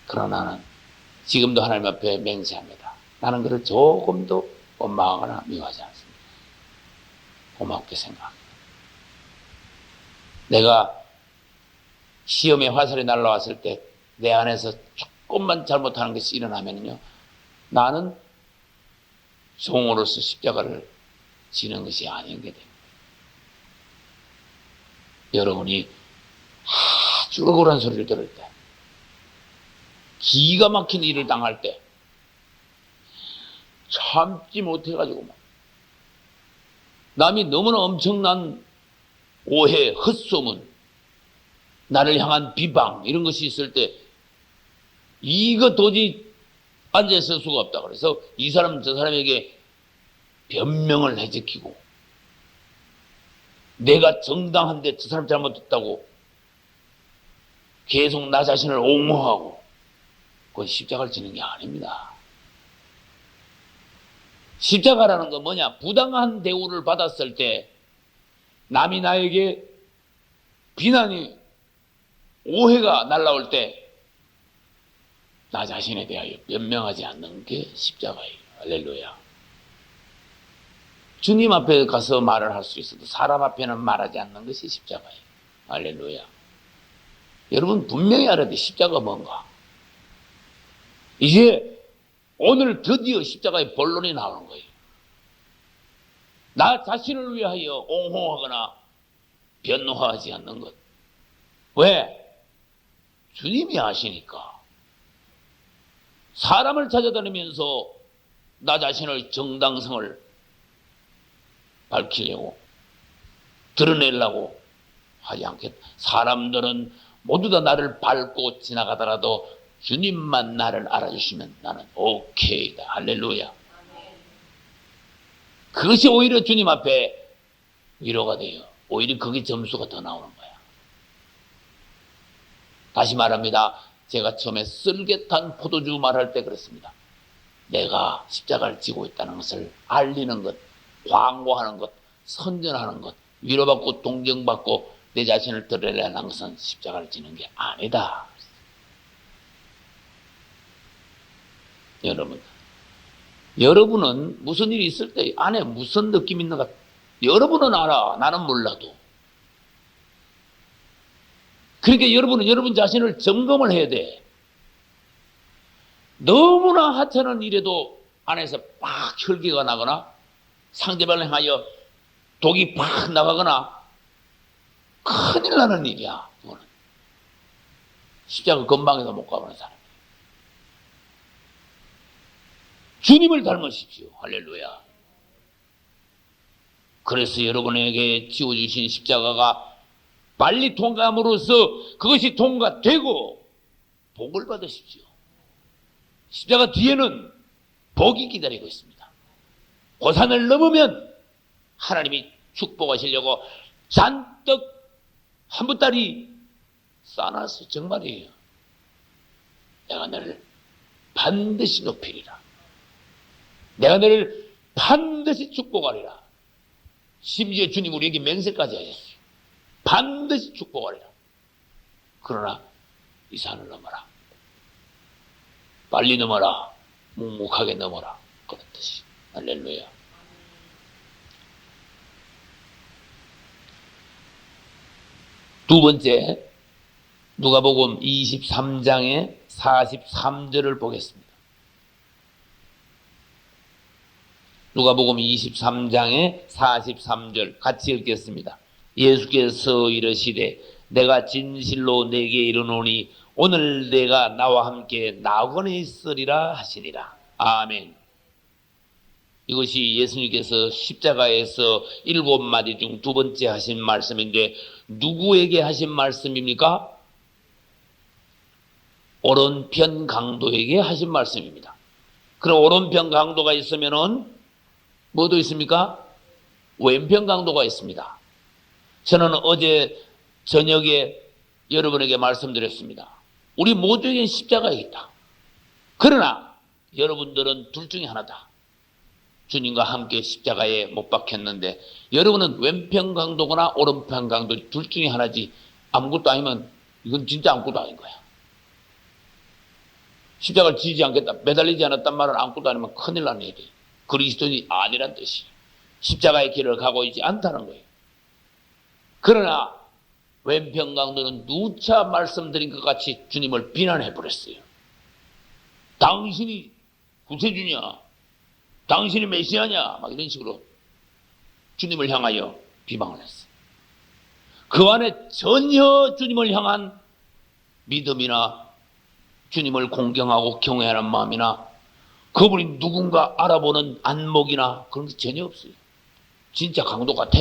그러나 나는 지금도 하나님 앞에 맹세합니다. 나는 그를 조금도 원망하거나 미워하지 않습니다. 고맙게 생각합니다. 내가 시험에 화살이 날라왔을 때 내 안에서 조금만 잘못하는 것이 일어나면요, 나는 종으로서 십자가를 지는 것이 아닌 게 됩니다. 여러분이 아주 억울한 소리를 들을 때, 기가 막힌 일을 당할 때 참지 못해가지고 남이 너무나 엄청난 오해, 헛소문, 나를 향한 비방 이런 것이 있을 때 이거 도저히 앉아있을 수가 없다. 그래서 이 사람 저 사람에게 변명을 해제키고, 내가 정당한데 저 사람 잘못했다고 계속 나 자신을 옹호하고, 그건 십자가를 지는 게 아닙니다. 십자가라는 건 뭐냐? 부당한 대우를 받았을 때 남이 나에게 비난이, 오해가 날라올 때 나 자신에 대하여 변명하지 않는 게 십자가예요. 할렐루야. 주님 앞에 가서 말을 할 수 있어도 사람 앞에는 말하지 않는 것이 십자가예요. 할렐루야. 여러분 분명히 알아야 돼. 십자가가 뭔가. 이제 오늘 드디어 십자가의 본론이 나오는 거예요. 나 자신을 위하여 옹호하거나 변호하지 않는 것. 왜? 주님이 아시니까. 사람을 찾아다니면서 나 자신의 정당성을 밝히려고, 드러내려고 하지 않겠다. 사람들은 모두 다 나를 밟고 지나가더라도 주님만 나를 알아주시면 나는 오케이다. 할렐루야. 그것이 오히려 주님 앞에 위로가 돼요. 오히려 그게 점수가 더 나오는 거야. 다시 말합니다. 제가 처음에 쓸개탄 포도주 말할 때 그랬습니다. 내가 십자가를 지고 있다는 것을 알리는 것, 광고하는 것, 선전하는 것, 위로받고 동정받고 내 자신을 드러내려는 것은 십자가를 지는 게 아니다. 여러분은 무슨 일이 있을 때 안에 무슨 느낌이 있는가? 여러분은 알아. 나는 몰라도. 그러니까 여러분은 여러분 자신을 점검을 해야 돼. 너무나 하찮은 일에도 안에서 막 혈기가 나거나 상대방을 향하여 독이 팍 나가거나 큰일 나는 일이야. 그거는 십자가 근방에도 못 가보는 사람. 주님을 닮으십시오. 할렐루야. 그래서 여러분에게 지어주신 십자가가 빨리 통과함으로써 그것이 통과되고 복을 받으십시오. 십자가 뒤에는 복이 기다리고 있습니다. 고산을 넘으면 하나님이 축복하시려고 잔뜩 한 보따리 싸놨어. 정말이에요. 내가 너를 반드시 높이리라. 내가 너를 반드시 축복하리라. 심지어 주님 우리에게 맹세까지 하셨어요. 반드시 축복하리라. 그러나 이 산을 넘어라. 빨리 넘어라. 묵묵하게 넘어라. 그런 뜻이. 할렐루야. 두 번째, 누가복음 23장의 43절을 보겠습니다. 누가복음 23장의 43절 같이 읽겠습니다. 예수께서 이르시되 내가 진실로 내게 이르노니 오늘 내가 나와 함께 낙원에 있으리라 하시니라. 아멘. 이것이 예수님께서 십자가에서 7마디 중 두 번째 하신 말씀인데 누구에게 하신 말씀입니까? 오른편 강도에게 하신 말씀입니다. 그럼 오른편 강도가 있으면은 뭐도 있습니까? 왼편 강도가 있습니다. 저는 어제 저녁에 여러분에게 말씀드렸습니다. 우리 모두에게 십자가가 있다. 그러나 여러분들은 둘 중에 하나다. 주님과 함께 십자가에 못 박혔는데 여러분은 왼편 강도거나 오른편 강도 둘 중에 하나지 아무것도 아니면 이건 진짜 아무것도 아닌 거야. 십자가를 지지 않겠다, 매달리지 않았단 말은 아무것도 아니면 큰일 나는 일이. 그리스도인이 아니란 뜻이. 십자가의 길을 가고 있지 않다는 거예요. 그러나 왼편 강도는 누차 말씀드린 것 같이 주님을 비난해 버렸어요. 당신이 구세주냐? 당신이 메시아냐? 막 이런 식으로 주님을 향하여 비방을 했어요. 그 안에 전혀 주님을 향한 믿음이나 주님을 공경하고 경외하는 마음이나 그분이 누군가 알아보는 안목이나 그런 게 전혀 없어요. 진짜 강도 같아.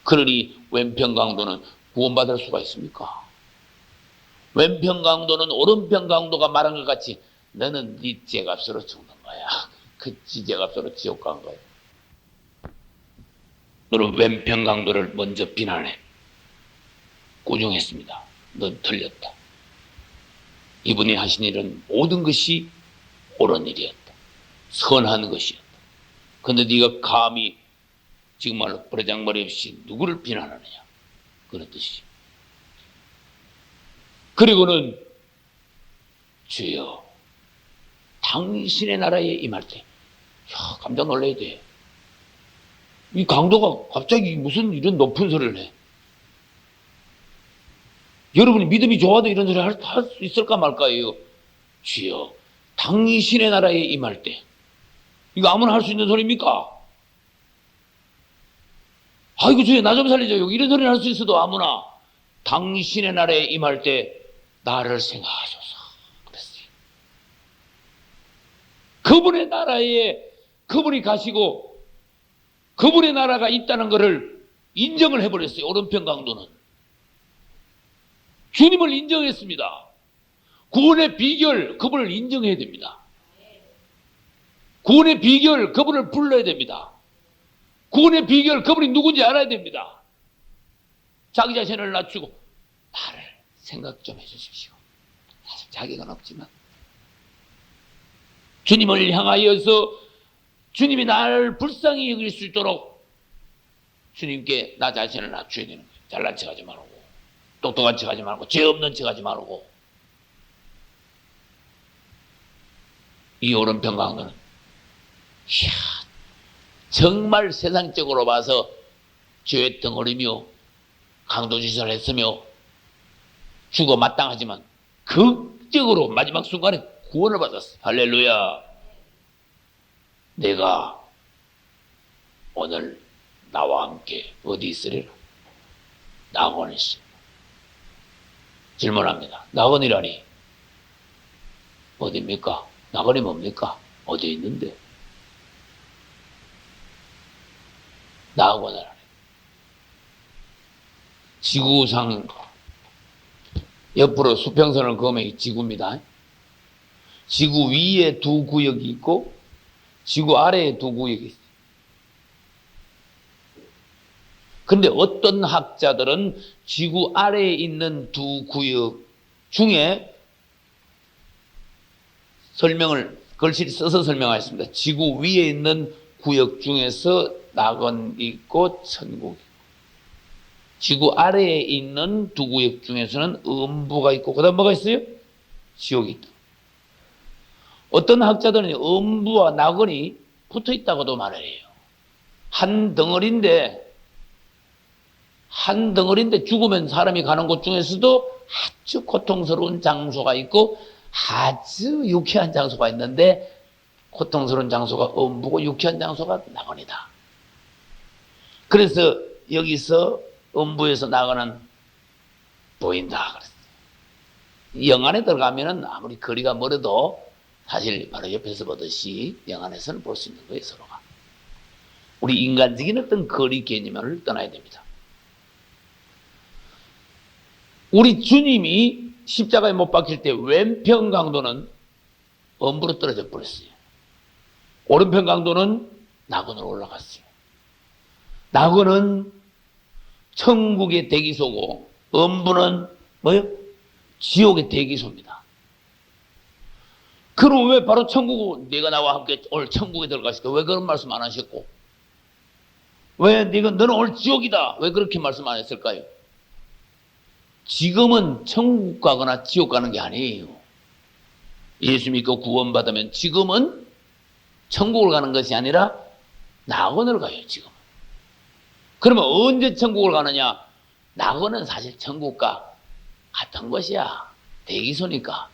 그러니 왼편 강도는 구원받을 수가 있습니까? 왼편 강도는 오른편 강도가 말한 것 같이 너는 네 죄값으로 죽는 거야. 그 죄값으로 지옥 간 거야. 너는 왼편 강도를 먼저 비난해. 꾸중했습니다. 넌 틀렸다. 이분이 하신 일은 모든 것이 옳은 일이었다. 선한 것이었다. 그런데 네가 감히 정말로 버르장머리 없이 누구를 비난하느냐. 그런 뜻이죠. 그리고는 주여 당신의 나라에 임할 때 깜짝 놀라야 돼. 이 강도가 갑자기 무슨 이런 높은 소리를 해. 여러분이 믿음이 좋아도 이런 소리 할 수 있을까 말까요? 주여 당신의 나라에 임할 때. 이거 아무나 할 수 있는 소리입니까? 아이고 주여 나 좀 살려줘요. 이런 소리를 할 수 있어도 아무나 당신의 나라에 임할 때 나를 생각하소서 그랬어요. 그분의 나라에 그분이 가시고 그분의 나라가 있다는 것을 인정을 해버렸어요. 오른편 강도는 주님을 인정했습니다. 구원의 비결 그분을 인정해야 됩니다. 구원의 비결 그분을 불러야 됩니다. 구원의 비결 그분이 누군지 알아야 됩니다. 자기 자신을 낮추고 나를 생각 좀 해주십시오. 사실 자격은 없지만 주님을 향하여서 주님이 나를 불쌍히 여길 수 있도록 주님께 나 자신을 낮춰야 되는 거예요. 잘난 척하지 말고 똑똑한 척하지 말고 죄 없는 척하지 말고. 이 오른편 강도는 이야, 정말 세상적으로 봐서 죄 덩어리며 강도짓을 했으며 죽어 마땅하지만 극적으로 마지막 순간에 구원을 받았어. 할렐루야. 내가 오늘 나와 함께 어디 있으리라? 낙원에 있어. 질문합니다. 낙원이라니 어디입니까? 낙원이 뭡니까? 어디에 있는데? 낙원이라니. 지구상 옆으로 수평선을 그으면 지구입니다. 지구 위에 두 구역이 있고 지구 아래에 두 구역이 있어요. 그런데 어떤 학자들은 지구 아래에 있는 두 구역 중에 글씨를 써서 설명하였습니다. 지구 위에 있는 구역 중에서 낙원이 있고 천국이 있고, 지구 아래에 있는 두 구역 중에서는 음부가 있고, 그 다음 뭐가 있어요? 지옥이 있다. 어떤 학자들은 음부와 낙원이 붙어 있다고도 말해요. 한 덩어리인데 한 덩어리인데 죽으면 사람이 가는 곳 중에서도 아주 고통스러운 장소가 있고 아주 유쾌한 장소가 있는데 고통스러운 장소가 음부고 유쾌한 장소가 낙원이다. 그래서 여기서 음부에서 낙원은 보인다 그랬어요. 영안에 들어가면은 아무리 거리가 멀어도 사실 바로 옆에서 보듯이 영안에서는 볼 수 있는 거예요, 서로가. 우리 인간적인 어떤 거리 개념을 떠나야 됩니다. 우리 주님이 십자가에 못 박힐 때 왼편 강도는 음부로 떨어져 버렸어요. 오른편 강도는 낙원으로 올라갔어요. 낙원은 천국의 대기소고 음부는 뭐요? 지옥의 대기소입니다. 그럼 왜 바로 천국, 네가 나와 함께 오늘 천국에 들어가실까? 왜 그런 말씀 안 하셨고? 왜 너는 오늘 지옥이다? 왜 그렇게 말씀 안 했을까요? 지금은 천국 가거나 지옥 가는 게 아니에요. 예수 믿고 구원받으면 지금은 천국을 가는 것이 아니라 낙원을 가요, 지금. 그러면 언제 천국을 가느냐? 낙원은 사실 천국과 같은 것이야. 대기소니까.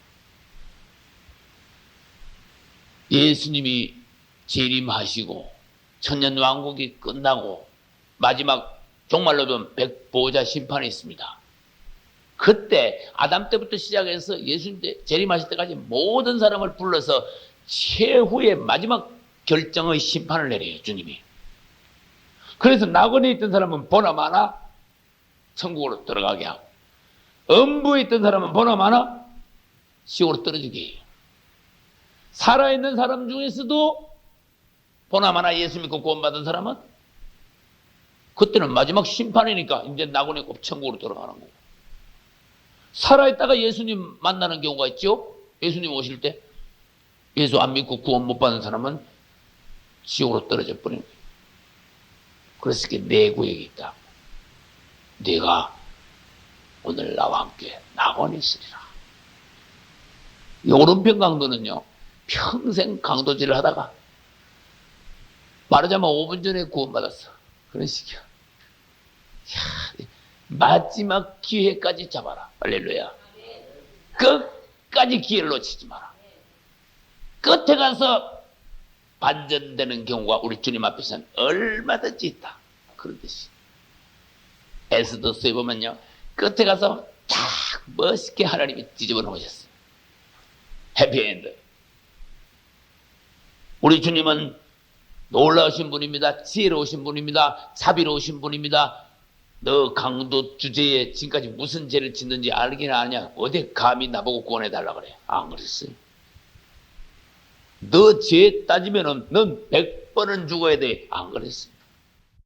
예수님이 재림하시고 천년왕국이 끝나고 마지막 종말로 본 백보자 심판이 있습니다. 그때 아담 때부터 시작해서 예수님 때 재림하실 때까지 모든 사람을 불러서 최후의 마지막 결정의 심판을 내려요, 주님이. 그래서 낙원에 있던 사람은 보나마나 천국으로 들어가게 하고 음부에 있던 사람은 보나마나 지옥으로 떨어지게 해요. 살아있는 사람 중에서도 보나마나 예수 믿고 구원받은 사람은 그때는 마지막 심판이니까 이제 낙원에 꼭 천국으로 들어가는 거고, 살아있다가 예수님 만나는 경우가 있죠. 예수님 오실 때 예수 안 믿고 구원 못 받은 사람은 지옥으로 떨어져 버리는 거예요. 그래서 내 구역이 있다. 네가 오늘 나와 함께 낙원에 있으리라. 이 오른편 강도는요, 평생 강도질을 하다가 말하자면 5분 전에 구원받았어. 그런 식이야. 야, 마지막 기회까지 잡아라. 할렐루야. 끝까지 기회를 놓치지 마라. 끝에 가서 반전되는 경우가 우리 주님 앞에서는 얼마든지 있다. 그러듯이 에스더스에 보면요, 끝에 가서 딱 멋있게 하나님이 뒤집어 놓으셨어요. 해피엔드. 우리 주님은 놀라우신 분입니다. 지혜로우신 분입니다. 자비로우신 분입니다. 너 강도 주제에 지금까지 무슨 죄를 짓는지 알긴 아냐? 어디 감히 나보고 구원해달라 그래? 안 그랬어요. 너 죄 따지면은 넌 100번은 죽어야 돼. 안 그랬어요.